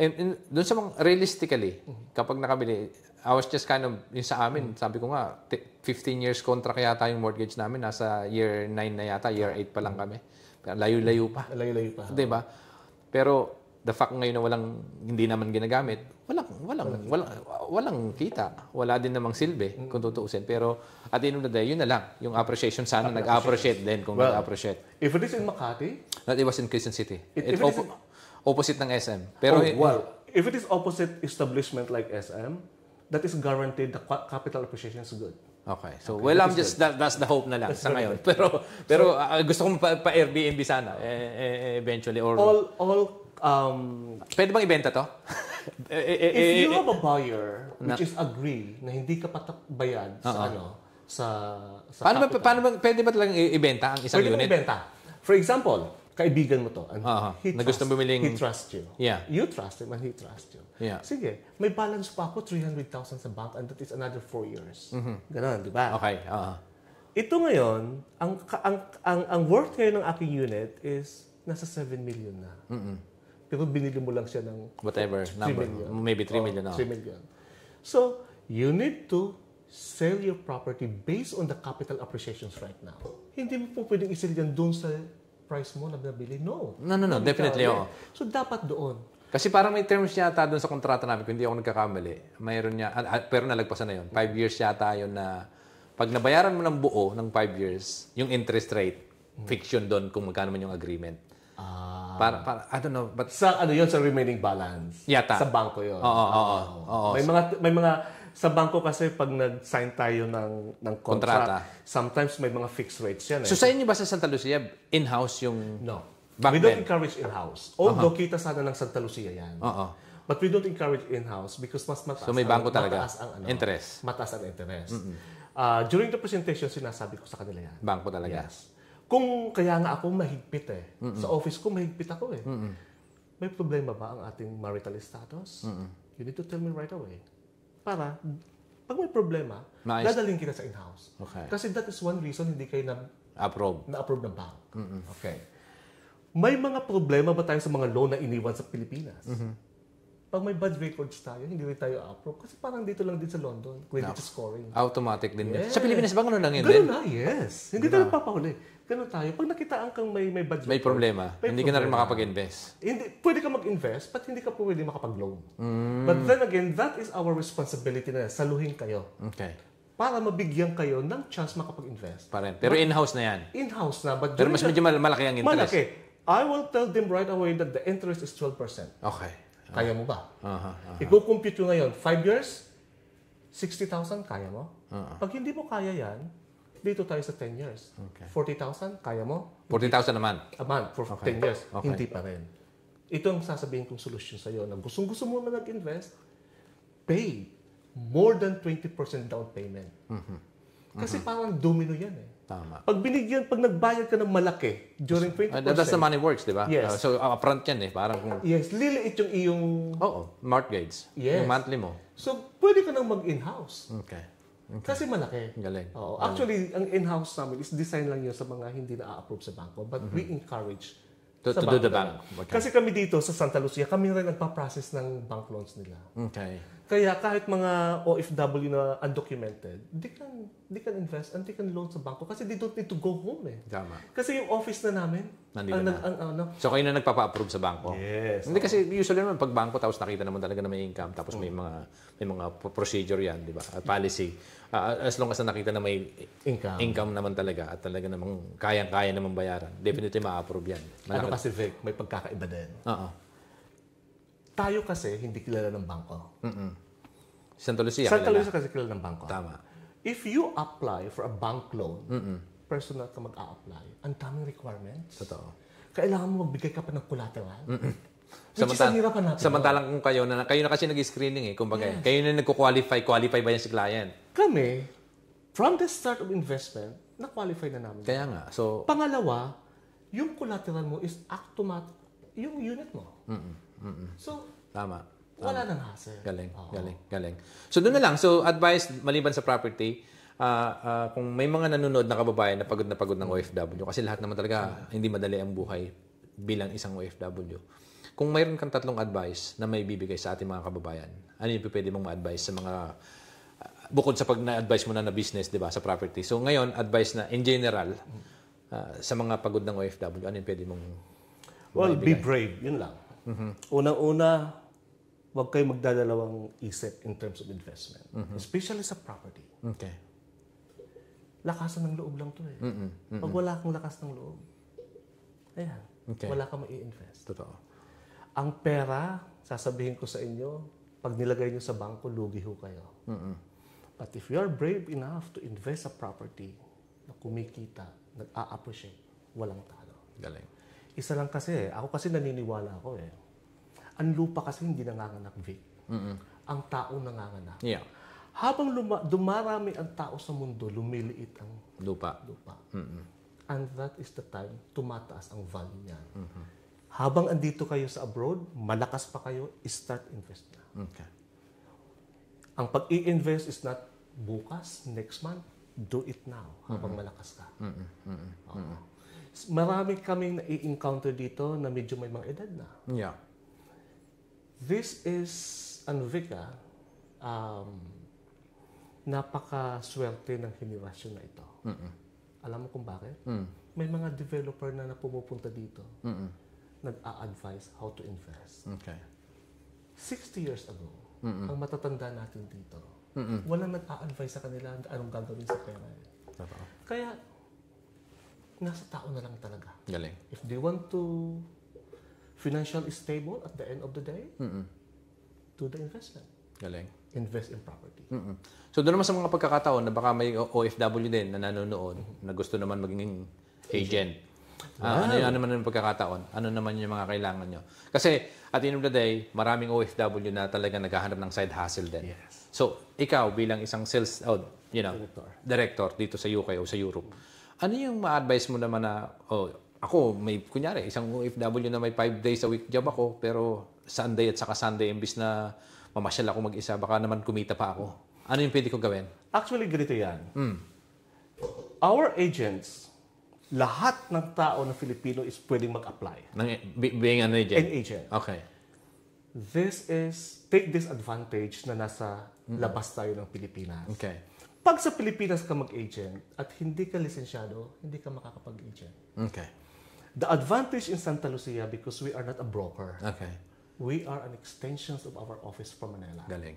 And doon sa mga, realistically, kapag nakabili, I was just kind of, yung sa amin, sabi ko nga, 15 years contract yata yung mortgage namin, nasa year 9 na yata, year 8 pa lang kami. Layo-layo pa. Layo-layo pa. Diba? Pero, the fact ngayon na hindi naman ginagamit, walang kita. Wala din namang silbi, kung tutuusin. Pero, at the end of the day, yun na lang. Yung appreciation, sana nag-appreciate din kung nag-appreciate. If it is in Makati, That it was in Quezon City. If it is opposite ng SM. Pero, if it is opposite establishment like SM, that is guaranteed the capital appreciation is good. okay. So, well, I'm just, that's the hope na lang sa ngayon. Pero gusto kong pa-Airbnb sana, eventually. Or, pwede bang ibenta to? If you have a buyer which is agree na hindi ka patakbayan sa paano pwede ba talagang ibenta ang isang unit? unit? Pwede ibenta. For example, kaibigan mo to. And na gusto bumiling... He trusts you. Yeah. You trust him and he trusts you. Yeah. Sige, may balance pa ako, 300,000 sa bank and that is another 4 years. Ganon, di ba? Okay. Ito ngayon, ang worth ngayon ng aking unit is nasa 7 million na. Pero binili mo lang siya ng Whatever 3 number. million. Maybe 3 million. 3 million. So, you need to sell your property based on the capital appreciations right now. Hindi mo po pwedeng isell yan doon sa price mo na nabili. No. No. Definitely, oo. So, dapat doon. Kasi parang may terms yata doon sa kontrata namin, kung hindi ako nagkakamali, mayroon niya, pero nalagpasan na yun. 5 years yata yun na, pag nabayaran mo ng buo ng 5 years, yung interest rate, fiction doon kung magkano man yung agreement. Para, I don't know, but... Sa ano yun, sa remaining balance? Yata. Sa banko yun. Oo. May mga, sa banko kasi pag nag-sign tayo ng kontrata, sometimes may mga fixed rates yan. So sa inyo ba sa Santa Lucia, in-house yung... No. Back We don't then? encourage in-house. Although kita sana ng Santa Lucia yan. But we don't encourage in-house because mas mataas. So may banko talaga? Mataas ang interest? Mataas ang interest. During the presentation, sinasabi ko sa kanila yan. Banko talaga? Yes. Kung kaya nga ako mahigpit Sa office ko, mahigpit ako May problema ba ang ating marital status? You need to tell me right away. Para, pag may problema, dadalhin kita sa in-house. Okay. Kasi that is one reason hindi kayo na-approve ng bank. Okay. May mga problema ba tayo sa mga loan na iniwan sa Pilipinas? Pag may bad records tayo, hindi rin tayo approve. Kasi parang dito lang din sa London, credit scoring. Automatic din. Yes. Sa Pilipinas ba, gano'n lang yun din? Gano'n na, yes. Hindi tayo papahuli. Gano'n tayo. Pag nakitaan kang may bad records, may problema. Hindi ka na rin makapag-invest. Pwede ka mag-invest, but hindi ka pwede makapag-loan. But then again, that is our responsibility na saluhin kayo. Okay. Para mabigyan kayo ng chance makapag-invest. Pero in-house na yan. In-house na. But pero mas medyo malaki ang interest. Malaki. I will tell them right away that the interest is 12%. Okay. Kaya mo ba? I-compute nyo ngayon, 5 years, 60,000, kaya mo? Pag hindi mo kaya yan, dito tayo sa 10 years. Okay. 40,000, kaya mo? 40,000 naman? A month for 10 years. Okay. Hindi pa rin. Ito ang sasabihin kong solusyon sa'yo na gustong-gusto mo man nag-invest, pay more than 20% down payment. Kasi parang domino yan Tama. Pag nagbayad ka ng malaki during 20%. That's the money works, di ba? Yes. So, upfront yan Parang yes, liliit yung iyong... mortgage. Yes. Yung monthly mo. So, pwede ka nang mag-in-house. Okay. Kasi malaki. Galing. Oo. Actually, ang in-house namin is design lang yun sa mga hindi na-approve sa banko. But we encourage to do the bank. Okay. Kasi kami dito sa Santa Lucia, kami rin nagpa-process ng bank loans nila. Okay. Kaya kahit mga OFW na undocumented, they can invest and they can loan sa bangko kasi they don't need to go home eh. Tama. Kasi yung office na namin, Nandito na. So kayo na nagpapa-approve sa bangko? Yes. Hindi kasi usually naman pag bangko tapos nakita naman talaga na may income tapos may mga procedure yan, di ba? Policy. As long as nakita na may income naman talaga at talaga namang kayang-kaya naman bayaran, definitely ma-approve yan. Ano kasi Vic, may pagkakaiba din. Tayo kasi hindi kilala ng bangko. Santa Lucia kasi kilala ng bangko. Tama. If you apply for a bank loan, personal ka mag-a-apply, ang daming requirements. Totoo. Kailangan mo magbigay ka pa ng collateral. Samantalang kung kayo na kasi nag-screening kumbaga. Kayo na qualify ba yan si client? Kami, from the start of investment, na-qualify na namin. Kaya nga. So, pangalawa, yung collateral mo is automatic, yung unit mo. So, tama. Wala nang hassle. Galing. So, doon na lang. So, advice, maliban sa property, kung may mga nanonood na kababayan na pagod ng OFW, kasi lahat naman talaga hindi madali ang buhay bilang isang OFW. Kung mayroon kang tatlong advice na may bibigay sa ating mga kababayan, ano yung pwede mong ma-advise sa mga, bukod sa pag na-advise mo na business, di ba, sa property. So, ngayon, advice na in general, sa mga pagod ng OFW, ano yung pwede mong Well, be brave. Yun lang. Unang-una, huwag kayo magdadalawang isip in terms of investment. Especially sa property. Okay. Lakasan ng loob lang to eh. Pag wala kang lakas ng loob, ayan, wala kang mai-invest. Totoo. Ang pera, sasabihin ko sa inyo, pag nilagay nyo sa bangko, lugi ho kayo. But if you are brave enough to invest sa property na kumikita, nag-a-appreciate, walang talo. Galing. Isa lang kasi, ako kasi naniniwala ako eh. Ang lupa kasi hindi nanganganak, Vic. Ang tao nanganganak. Yeah. Habang dumarami ang tao sa mundo, lumiliit ang lupa. And that is the time tumataas ang value niyan. Habang andito kayo sa abroad, malakas pa kayo, start invest na. Okay. Ang pag-i-invest is not bukas, next month, do it now habang malakas ka. Marami kaming na-i-encounter dito na medyo may mga edad na. Yeah. This is, Vika, napaka-swerte ng henerasyon na ito. Alam mo kung bakit? May mga developer na pumupunta dito. Nag-a-advise how to invest. Okay. 60 years ago, ang matatanda natin dito, walang nag-a-advise sa kanila anong gagawin sa pera. Kaya, nasa tao na lang talaga. Galing. If they want to financially stable at the end of the day, do the investment. Galing. Invest in property. So doon naman sa mga pagkakataon na baka may OFW din na nanonood na gusto naman maging agent. Ano naman yung pagkakataon? Ano naman yung mga kailangan nyo? Kasi at the end of the day, maraming OFW na talaga naghahanap ng side hustle din. Yes. So ikaw bilang isang sales director dito sa UK o sa Europe, ano yung ma-advise mo naman na ako, kunyari, isang OFW na may 5 days a week job ako, pero Sunday at saka Sunday, imbis na mamasyal ako mag-isa, baka naman kumita pa ako. Ano yung pwede ko gawin? Actually, ganito yan. Our agents, lahat ng tao na Filipino is pwedeng mag-apply. Being an agent? An agent. Okay. Take this advantage na nasa labas tayo ng Pilipinas. Okay. Pag sa Pilipinas ka mag-agent at hindi ka lisensyado, hindi ka makakapag-agent. Okay. The advantage in Santa Lucia, because we are not a broker, okay, we are an extension of our office from Manila. Galing.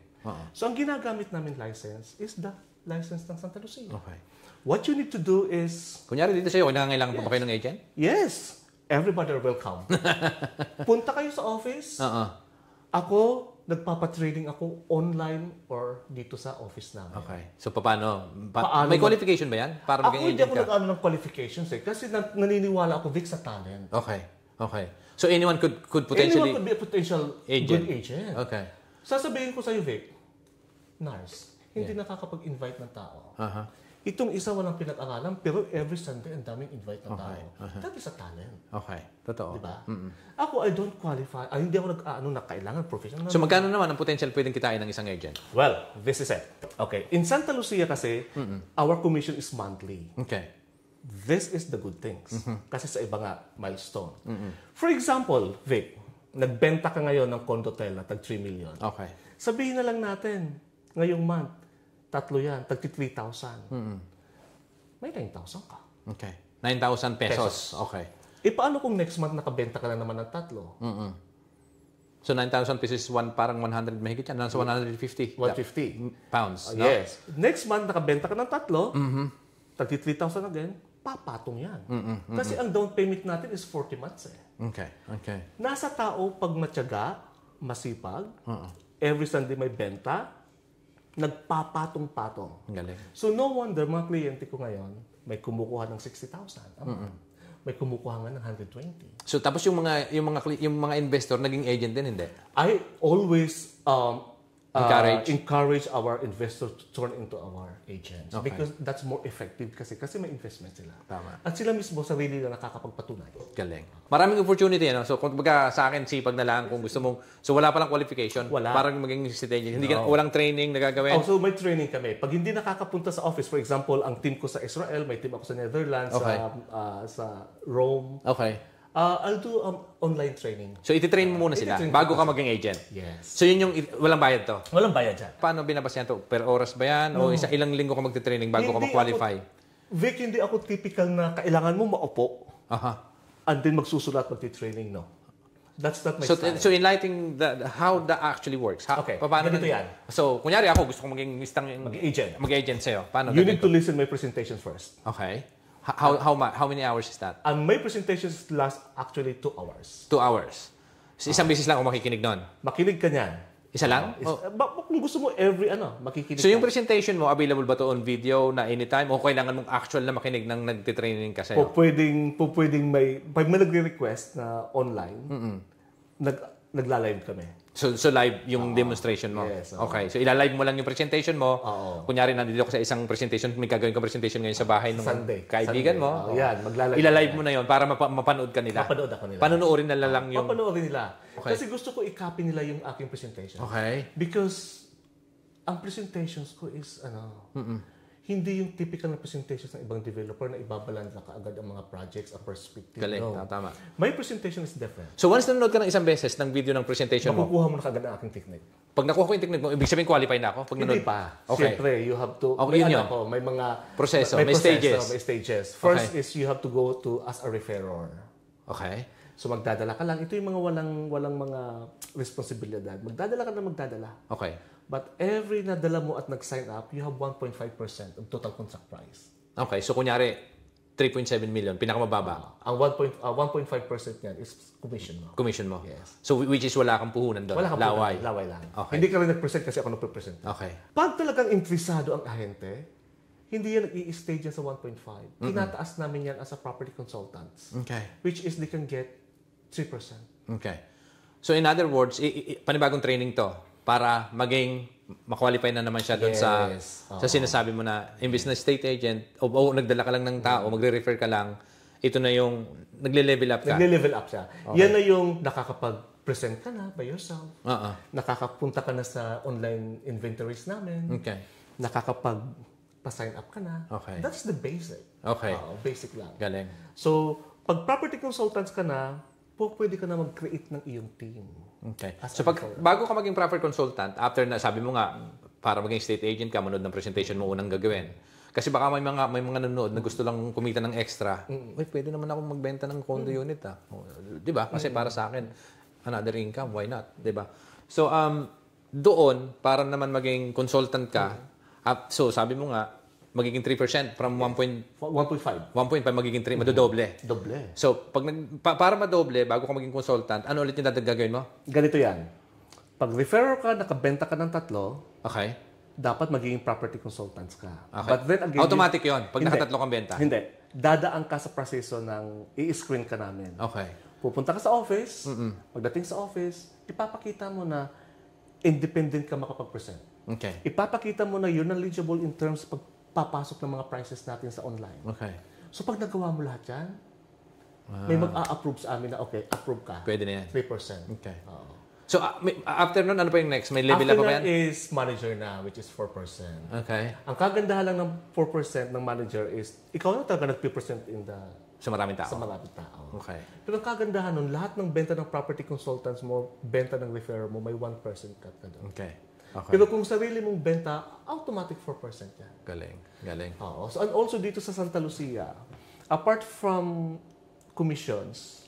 So ang ginagamit namin license is the license ng Santa Lucia. Okay. What you need to do is... Kunyari dito sa'yo, nangangailangan pa ba kayo ng agent? Yes. Everybody are welcome. Punta kayo sa office. Ako, nagpapatraining ako online or dito sa office namin. Okay. So, paano? May qualification ba yan? Para maging agent ka? Ako hindi ako nag-ano ng qualifications Kasi naniniwala ako, Vic, sa talent. Okay. Okay. So, anyone could potentially... Anyone could be a potential good agent. Okay. Sasabihin ko sa'yo, Vic, Nars, hindi nakakapag-invite ng tao. Itong isa walang pinag-aralan, pero every Sunday, ang daming invite ng tao. That is a talent. Okay. Totoo. Diba? Ako, I don't qualify. Hindi ako kailangan professional. So, magkano naman ang potential pwedeng kitain ng isang agent? Well, this is it. Okay. In Santa Lucia kasi, our commission is monthly. Okay. This is the good things. Kasi sa iba nga, milestone. For example, Vic, nagbenta ka ngayon ng condo-tel na tag 3 million. Okay. Sabihin na lang natin, ngayong month, 3 yan, tag 3,000. May 9,000 ka. Okay. 9,000 pesos. Okay. Paano kung next month nakabenta ka na naman ng 3? So 9,000 pesos is parang 100 mahigit yan. Nasa 150. 150 pounds. No? Yes. Next month nakabenta ka ng 3, tag 3,000 again, papatong yan. Kasi ang down payment natin is 40 months eh. Okay. Okay. Nasa tao pag matyaga, masipag, every Sunday may benta, nagpapatong-patong. Galing. So no wonder mga kliyente ko ngayon, may kumukuha ng 60,000. May kumukuha nga ng 120. So tapos yung mga investor naging agent din, hindi? I always Encourage our investors to turn into our agents. Okay. Because that's more effective kasi may investment sila. Tama. At sila mismo sarili na nakakapagpatunay. Galing. Maraming opportunity, ano? So, kung baga sa akin, sipag na lang kung gusto mong... So, wala palang qualification. Wala. Parang maging estate agent. Hindi walang training na gagawin. So may training kami. Pag hindi nakakapunta sa office, for example, ang team ko sa Israel, may team ako sa Netherlands, Okay. sa Rome, Okay. I'll do online training. So, ititrain mo muna sila ititrain bago ko ka maging agent. Yes. So, yun yung... Walang bayad to. Walang bayad dyan. Paano binabasehan to? Per oras ba yan? O ilang linggo ka magte-training bago ka mag-qualify? Vic, hindi ako typical na kailangan mo maupo Aha. and then magsusulat magti-training, no. That's not my style. So enlightening how that actually works. Okay, Paano ganito yan. So, kunyari ako, gusto ko maging Mag-agent. mag-agent sa'yo. Paano? You need to listen my presentation first. Okay. How many hours is that? And my presentations last actually 2 hours. 2 hours. So, isang beses lang ako makikinig doon. Makinig ka niyan. Isa lang? Kung gusto mo, makikinig So, ka. yung presentation mo, available ba to on video na anytime? O kailangan mong actual na makinig ng nagtitraining ka sa'yo? Pwedeng pag may nagre-request na online, nagla-live kami. So live yung demonstration mo? Yes. Okay. So, ilalive mo lang yung presentation mo. Oo. Kunyari, nandito ako sa isang presentation, may gagawin ka presentation ngayon sa bahay ng kaibigan mo. Yan, maglalive. Ilalive mo na yon para mapanood ka nila. Mapanood ako nila. Panunuorin na lang yung... Papanoorin nila. Okay. Kasi gusto ko i-copy nila yung aking presentation. Okay. Because ang presentations ko is hindi yung typical na presentations ng ibang developer na ibabalance na kaagad ang mga projects a perspective. Galing. No. Tama. My presentation is different. So once nanonood ka ng isang beses ng video ng presentation mo, Makukuha mo na kaagad ang aking technique. pag nakuha ko yung technique mo, ibig sabihin qualify na ako? Pag Hindi nanonood? pa. Okay. Siyempre, you have to... Okay, yun yun. may mga... Proseso, may stages. May stages. First is you have to go to as a referrer. Okay. So magdadala ka lang. Ito yung mga walang mga responsibilidad. Magdadala ka na magdadala. Okay. But every nadala mo at nag-sign up, you have 1.5% of total contract price. Okay. So kunyari, 3.7 million, pinakamababa. Ang 1.5% niyan is commission mo. Commission mo. Yes. So which is wala kang puhunan doon? Wala kang Laway. Laway lang. Okay. Hindi ka rin nag-present kasi ako nag-present. Okay. Pag talagang interesado ang ahente, hindi yan nag-i-stage yan sa 1.5. Tinataas namin yan as a property consultants. Okay. Which is they can get 3%. Okay. So in other words, panibagong training to para maging ma-qualify na naman siya doon Yes. sa sinasabi mo na imbis na state agent o nagdala ka lang ng tao, magre-refer ka lang, ito na yung nagle-level up ka. Nagle-level up siya. Okay. Yan na yung nakakapag-present ka na by yourself. Nakakapunta ka na sa online inventories namin. Okay. Nakakapag-sign up ka na. Okay. That's the basic. Okay. Basic lang. Galing. So, pag property consultants ka na, pwede ka na mag-create ng iyong team. Okay. So bago ka maging proper consultant, after na sabi mo nga para maging state agent ka, manood ng presentation mo unang gagawin. Kasi baka may mga nanonood na gusto lang kumita ng extra. Pwede naman ako magbenta ng condo unit ah. 'Di ba? Kasi para sa akin another income, why not? 'Di ba? So doon para naman maging consultant ka, so sabi mo nga magiging 3% from 1.5 magiging 3, madodoble. Doble. So, para madoble, bago ka maging consultant, ano ulit yung gagawin mo? Ganito yan. Pag referrer ka, nakabenta ka ng 3, Okay. dapat magiging property consultants ka. Okay. But then again, automatic yun, pag nakatatlo kang benta? Hindi. Dadaan ka sa proseso ng i-screen ka namin. Okay. Pupunta ka sa office, pagdating sa office, ipapakita mo na independent ka makapag-present. Okay. Ipapakita mo na you're knowledgeable in terms papasok ng mga prices natin sa online. Okay. So pag nagawa mo lahat yan, may mag-a-approve sa amin na okay, approve ka. Pwede na yan. 3%. Okay. So after nun, ano pa yung next? May level up after pa ba that yan? is manager na, which is 4%. Okay. Ang kagandahan lang ng 4% ng manager is, ikaw na talaga nag-3% in the Sa maraming tao? Sa maraming tao. Okay. Pero ang kagandahan nun, lahat ng benta ng property consultants mo, benta ng referrer mo, may 1% cut ka doon. Okay. Pero kung sarili mong benta, automatic 4% yan. Galing. Oo. So, and also dito sa Santa Lucia, apart from commissions,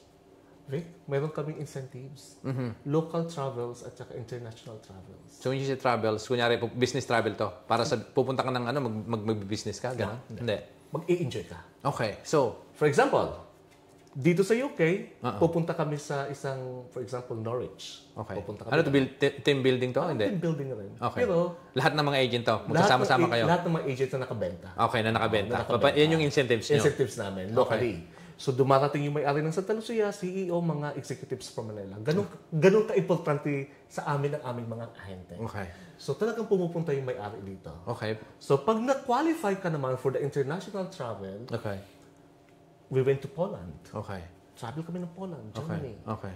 Vic, mayroon kaming incentives. Local travels at saka international travels. So when you say travels, kunyari business travel to, para sa pupunta ka ng mag-business ka, gano'n? Hindi. Mag-i-enjoy ka. Okay. So, For example, dito sa UK, pupunta kami sa isang, for example, Norwich. okay. Pupunta kami. Ano to, team building to? Hindi. Team building rin. Okay. Pero, Lahat ng mga agent to, magsasama-sama kayo. lahat ng mga agents na nakabenta. Okay, na nakabenta. nakabenta. Yan yung incentives nyo. Incentives namin, locally. So, dumarating yung may-ari ng Santa Lucia, CEO, mga executives from Manila. Ganun ka-importante sa amin ang aming mga ahente. Okay. So, talagang pumupunta yung may-ari dito. Okay. So, pag na-qualify ka naman for the international travel, Okay. we went to Poland. Okay. Travel kami ng Poland, Germany. Okay.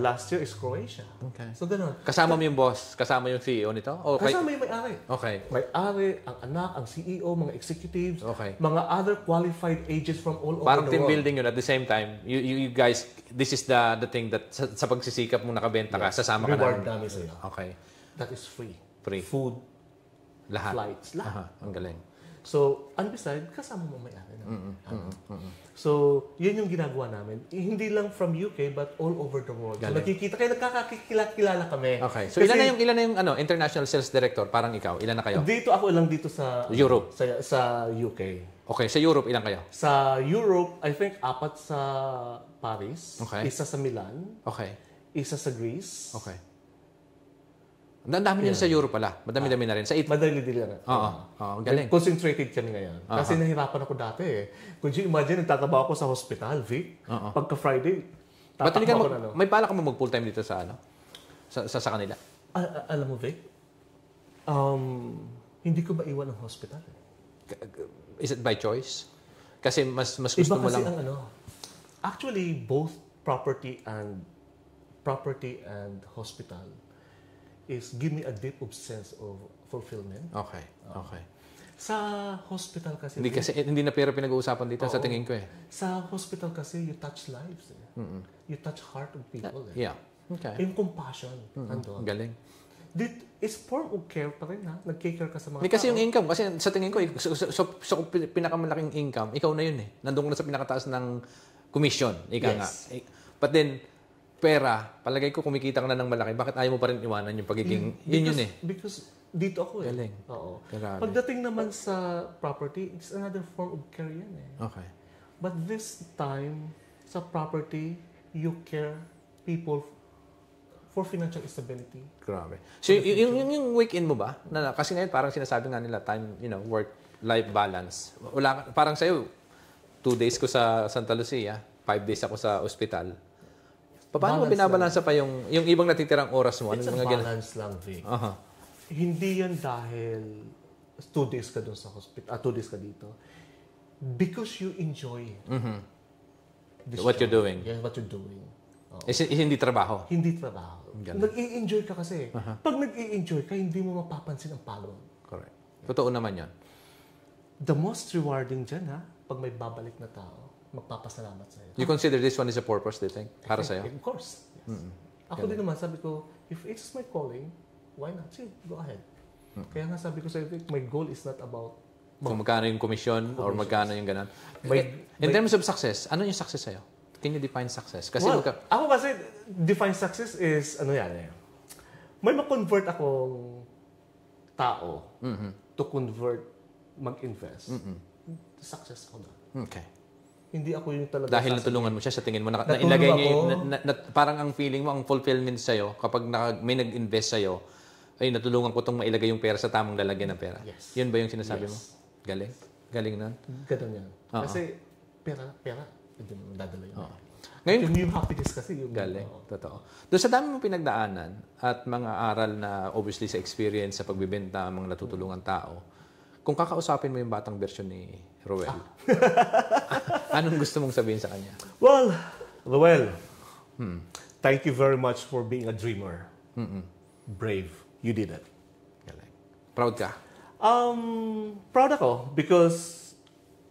Last year is Croatia. Okay. So, ganun. Kasama mo yung boss? Kasama yung CEO nito? O Kasama yung may-ari. Okay. May-ari, ang anak, ang CEO, mga executives, Okay. mga other qualified agents from all over Parang the team world. building yun. At the same time, you guys, this is the thing that sa pagsisikap mong nakabenta ka, sasama ka Reward na. namin sa'yo. Okay. That is free. Free. Food, Lahat. flights, lahat. Ang galing. So, and beside, kasama mo may-ari. So, yun yung ginagawa namin. Hindi lang from UK, but all over the world. So, nakikita kayo, nakakakilala kami. Okay. So, Kasi ilan na yung international sales director? Parang ikaw. Ilan na kayo? dito, ako lang dito sa Europe. Sa UK. Okay. Sa Europe, ilan kayo? Sa Europe, I think 4 sa Paris, Okay. isa sa Milan, Okay. isa sa Greece. Okay. Ang dami nyo sa Europe pala. Madami-dami na rin. Sa Madali-dali lang. Oo. Galing. Concentrated kami ngayon. Kasi nahirapan ako dati eh. Kung you imagine, nagtatrabaho ako sa hospital, Vic. Pagka Friday, tatakbo ako na. May balak ka mo mag full-time dito sa sa kanila? Alam mo, Vic, hindi ko maiwan ang hospital. Is it by choice? Kasi mas gusto Iba mo kasi lang. actually, both property and hospital is give me a deep of sense of fulfillment. Okay. Sa hospital kasi, Hindi na pera pinag-uusapan dito sa tingin ko eh. sa hospital kasi, you touch lives. You touch heart of people. Yeah. Okay. Yung compassion. Andun. Galing. It's form of care pa rin ha. Nag-care ka sa mga Kasi tao. yung income, kasi sa tingin ko, so pinakamalaking income, ikaw na yun eh. Nandun ka na sa pinakataas ng commission. Ika nga. But then, pera, palagay ko kumikita ka na ng malaki, bakit ayaw mo pa rin iwanan yung pagiging, yun eh. Because dito ako eh. Galing. Oo. Grabe. Pagdating naman sa property, it's another form of care yan eh. Okay. But this time, sa property, you care people for financial stability. Grabe. So, yung weekend mo ba? Kasi ngayon parang sinasabi nga nila, time, work-life balance. Parang sa'yo, 2 days ko sa Santa Lucia, 5 days ako sa ospital. Paano mo binabalansa pa yung ibang natitirang oras mo? It's a balance lang, Vic. Hindi yan dahil 2 days ka doon sa hospital, 2 days ka dito. Because you enjoy What you're doing. Yeah, what you're doing. Hindi trabaho. Hindi trabaho. Nag-i-enjoy ka kasi. Pag nag-i-enjoy ka, hindi mo mapapansin ang pagod. Correct. Totoo naman yan. The most rewarding dyan, pag may babalik na tao, magpapasalamat sa'yo. You consider this one is a purpose, do you think? Para sa'yo? Of course. Yes. Ako din naman, sabi ko, if it's my calling, why not? Sige, go ahead. Kaya nga sabi ko sa'yo, my goal is not about Kung magkano yung commission or magkano yung ganun. In terms of success, ano yung success sa'yo? Can you define success? Kasi ako kasi, define success is, may ma-convert akong tao to convert, mag-invest. Success ako doon. Okay. Hindi ako yung talaga. Dahil natulungan mo siya sa tingin mo, nailagay niya, parang ang feeling mo, ang fulfillment sa'yo, kapag may nag-invest sa'yo, ay natulungan ko itong mailagay yung pera sa tamang lalagyan ng pera. Yes. Yun ba yung sinasabi mo? Galing? Galing nun? Ganun yan. Kasi pera, hindi mo dadala yun. Ngayon, Yung happiness kasi yung galing. Totoo. Doon sa dami mo pinagdaanan at mga aral na obviously sa experience sa pagbibenta, mga natutulungan tao, kung kakausapin mo yung batang version ni Roel, anong gusto mong sabihin sa kanya? Well, Roel, thank you very much for being a dreamer. Brave. You did it. Galing. Proud ka? Proud ako because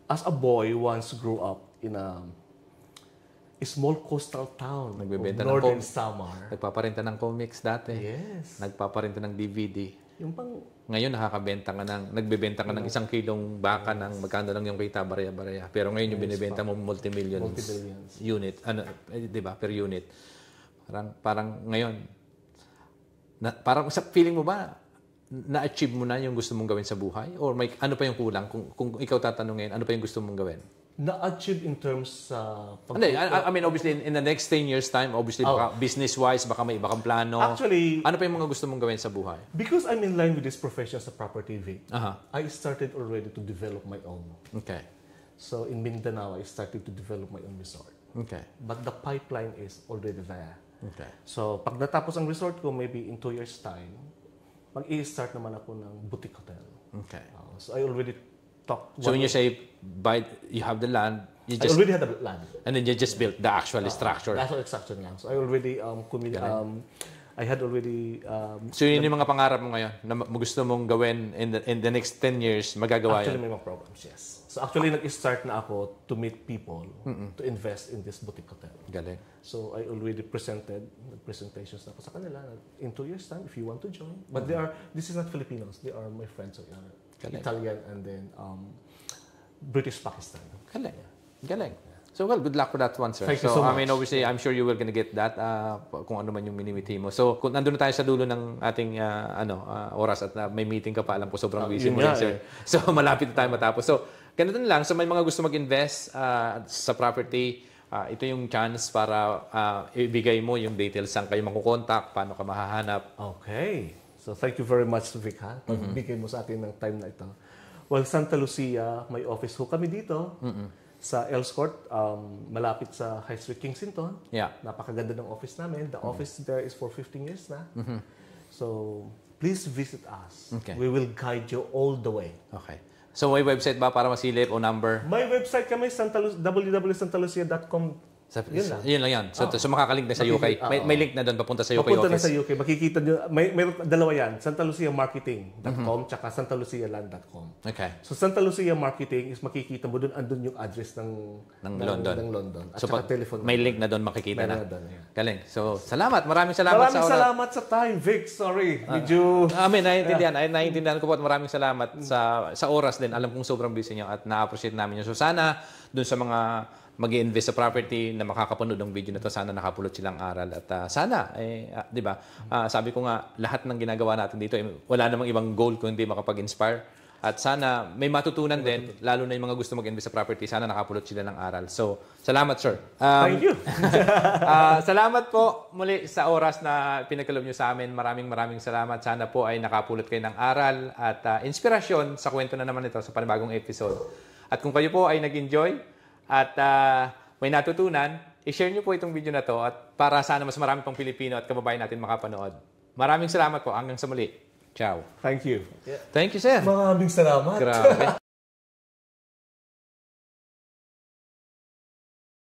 as a boy once grew up in a small coastal town Nagbebenta of ng Northern comics. Samar. Nagpaparenta ng comics dati. Yes. Nagpaparenta ng DVD. Yung pang Ngayon nagbebenta ka ng 1 kilong baka ng magkano lang yung kita, barya-barya. Pero ngayon yung binibenta mo multi-millions unit, di ba, per unit. Parang ngayon, parang sa feeling mo ba, na-achieve mo na yung gusto mong gawin sa buhay? Or may, ano pa yung kulang? Kung ikaw tatanungin, ano pa yung gusto mong gawin? na-achieve in terms sa... I mean, obviously, in the next 10 years' time, obviously, baka, business-wise, baka may iba kang plano. Actually, ano pa yung mga gusto mong gawin sa buhay? because I'm in line with this profession sa property Vic, Aha. I started already to develop my own. Okay. So in Mindanao, I started to develop my own resort. Okay. But the pipeline is already there. Okay. So pag natapos ang resort ko, maybe in 2 years' time, mag-i-start naman ako ng boutique hotel. Okay. So I already talked... So when you say, you have the land, you I just... already had the land. And then you just built the actual structure. That's all structure lang. So I already... I had already... So yun yung mga pangarap mo ngayon na gusto mong gawin in the next 10 years, magagawa actually, yan? may mga programs, yes. So actually, nag-start na ako to meet people to invest in this boutique hotel. Galing. So I already presented presentations na ako sa kanila in 2 years' time if you want to join. But this is not Filipinos. They are my friends. So Galing. Italian and then British Pakistan. Galing. Galing. So, well, good luck for that one, sir. Thank you so I much. mean, obviously, I'm sure you will gonna get that kung ano man yung minimiti mo. So, kung nandun na tayo sa dulo ng ating oras at may meeting ka pa, alam ko sobrang busy mo rin, sir. So, malapit na tayo matapos. So, ganito na lang. So, may mga gusto mag-invest sa property. Ito yung chance para ibigay mo yung details saan kayo makukontak, paano ka mahahanap. Okay. So thank you very much, Vic, ha? Pagbigay mo sa atin ng time na ito. Well, Santa Lucia, may office ho kami dito. Sa Els Court, malapit sa High Street, Kensington. Yeah. Napakaganda ng office namin. The office there is for 15 years na. So, please visit us. Okay. We will guide you all the way. Okay. So, may website ba para masilip o number? May website kami, www.santalucia.com. Yun lang yan. So, so makakalink na sa UK. May link na doon papunta sa UK Papunta office. na sa UK. Makikita nyo. May dalawa yan. santaluciamarketing.com tsaka santalucialand.com. Okay. So, Santa Lucia Marketing is makikita mo doon. Andun yung address ng London. At So, saka telephone. may link na doon makikita na. Doon, yeah. Galing. So, salamat. Maraming salamat Maraming sa oras. salamat sa time, Vic. Sorry. Medyo... Naiintindihan ko po at maraming salamat sa oras din. Alam kong sobrang busy niyo at na-appreciate namin yun. So, sana doon sa mga mag-i-invest sa property na makakapanood ng video na to, sana nakapulot silang aral at sana, di ba? Sabi ko nga, lahat ng ginagawa natin dito, wala namang ibang goal kung hindi makapag-inspire. At sana may matutunan din, lalo na yung mga gusto mag-invest sa property, sana nakapulot sila ng aral. So, salamat, sir. Thank you. Salamat po muli sa oras na pinagkaloob nyo sa amin. Maraming salamat. Sana po ay nakapulot kayo ng aral at inspirasyon sa kwento na naman ito sa panibagong episode. At kung kayo po ay nag-enjoy, at may natutunan, i-share nyo po itong video na to at para sana mas marami pang Pilipino at kababayan natin makapanood. Maraming salamat po. Hanggang sa muli. Ciao. Thank you. Thank you, sir. Maraming salamat. Grabe.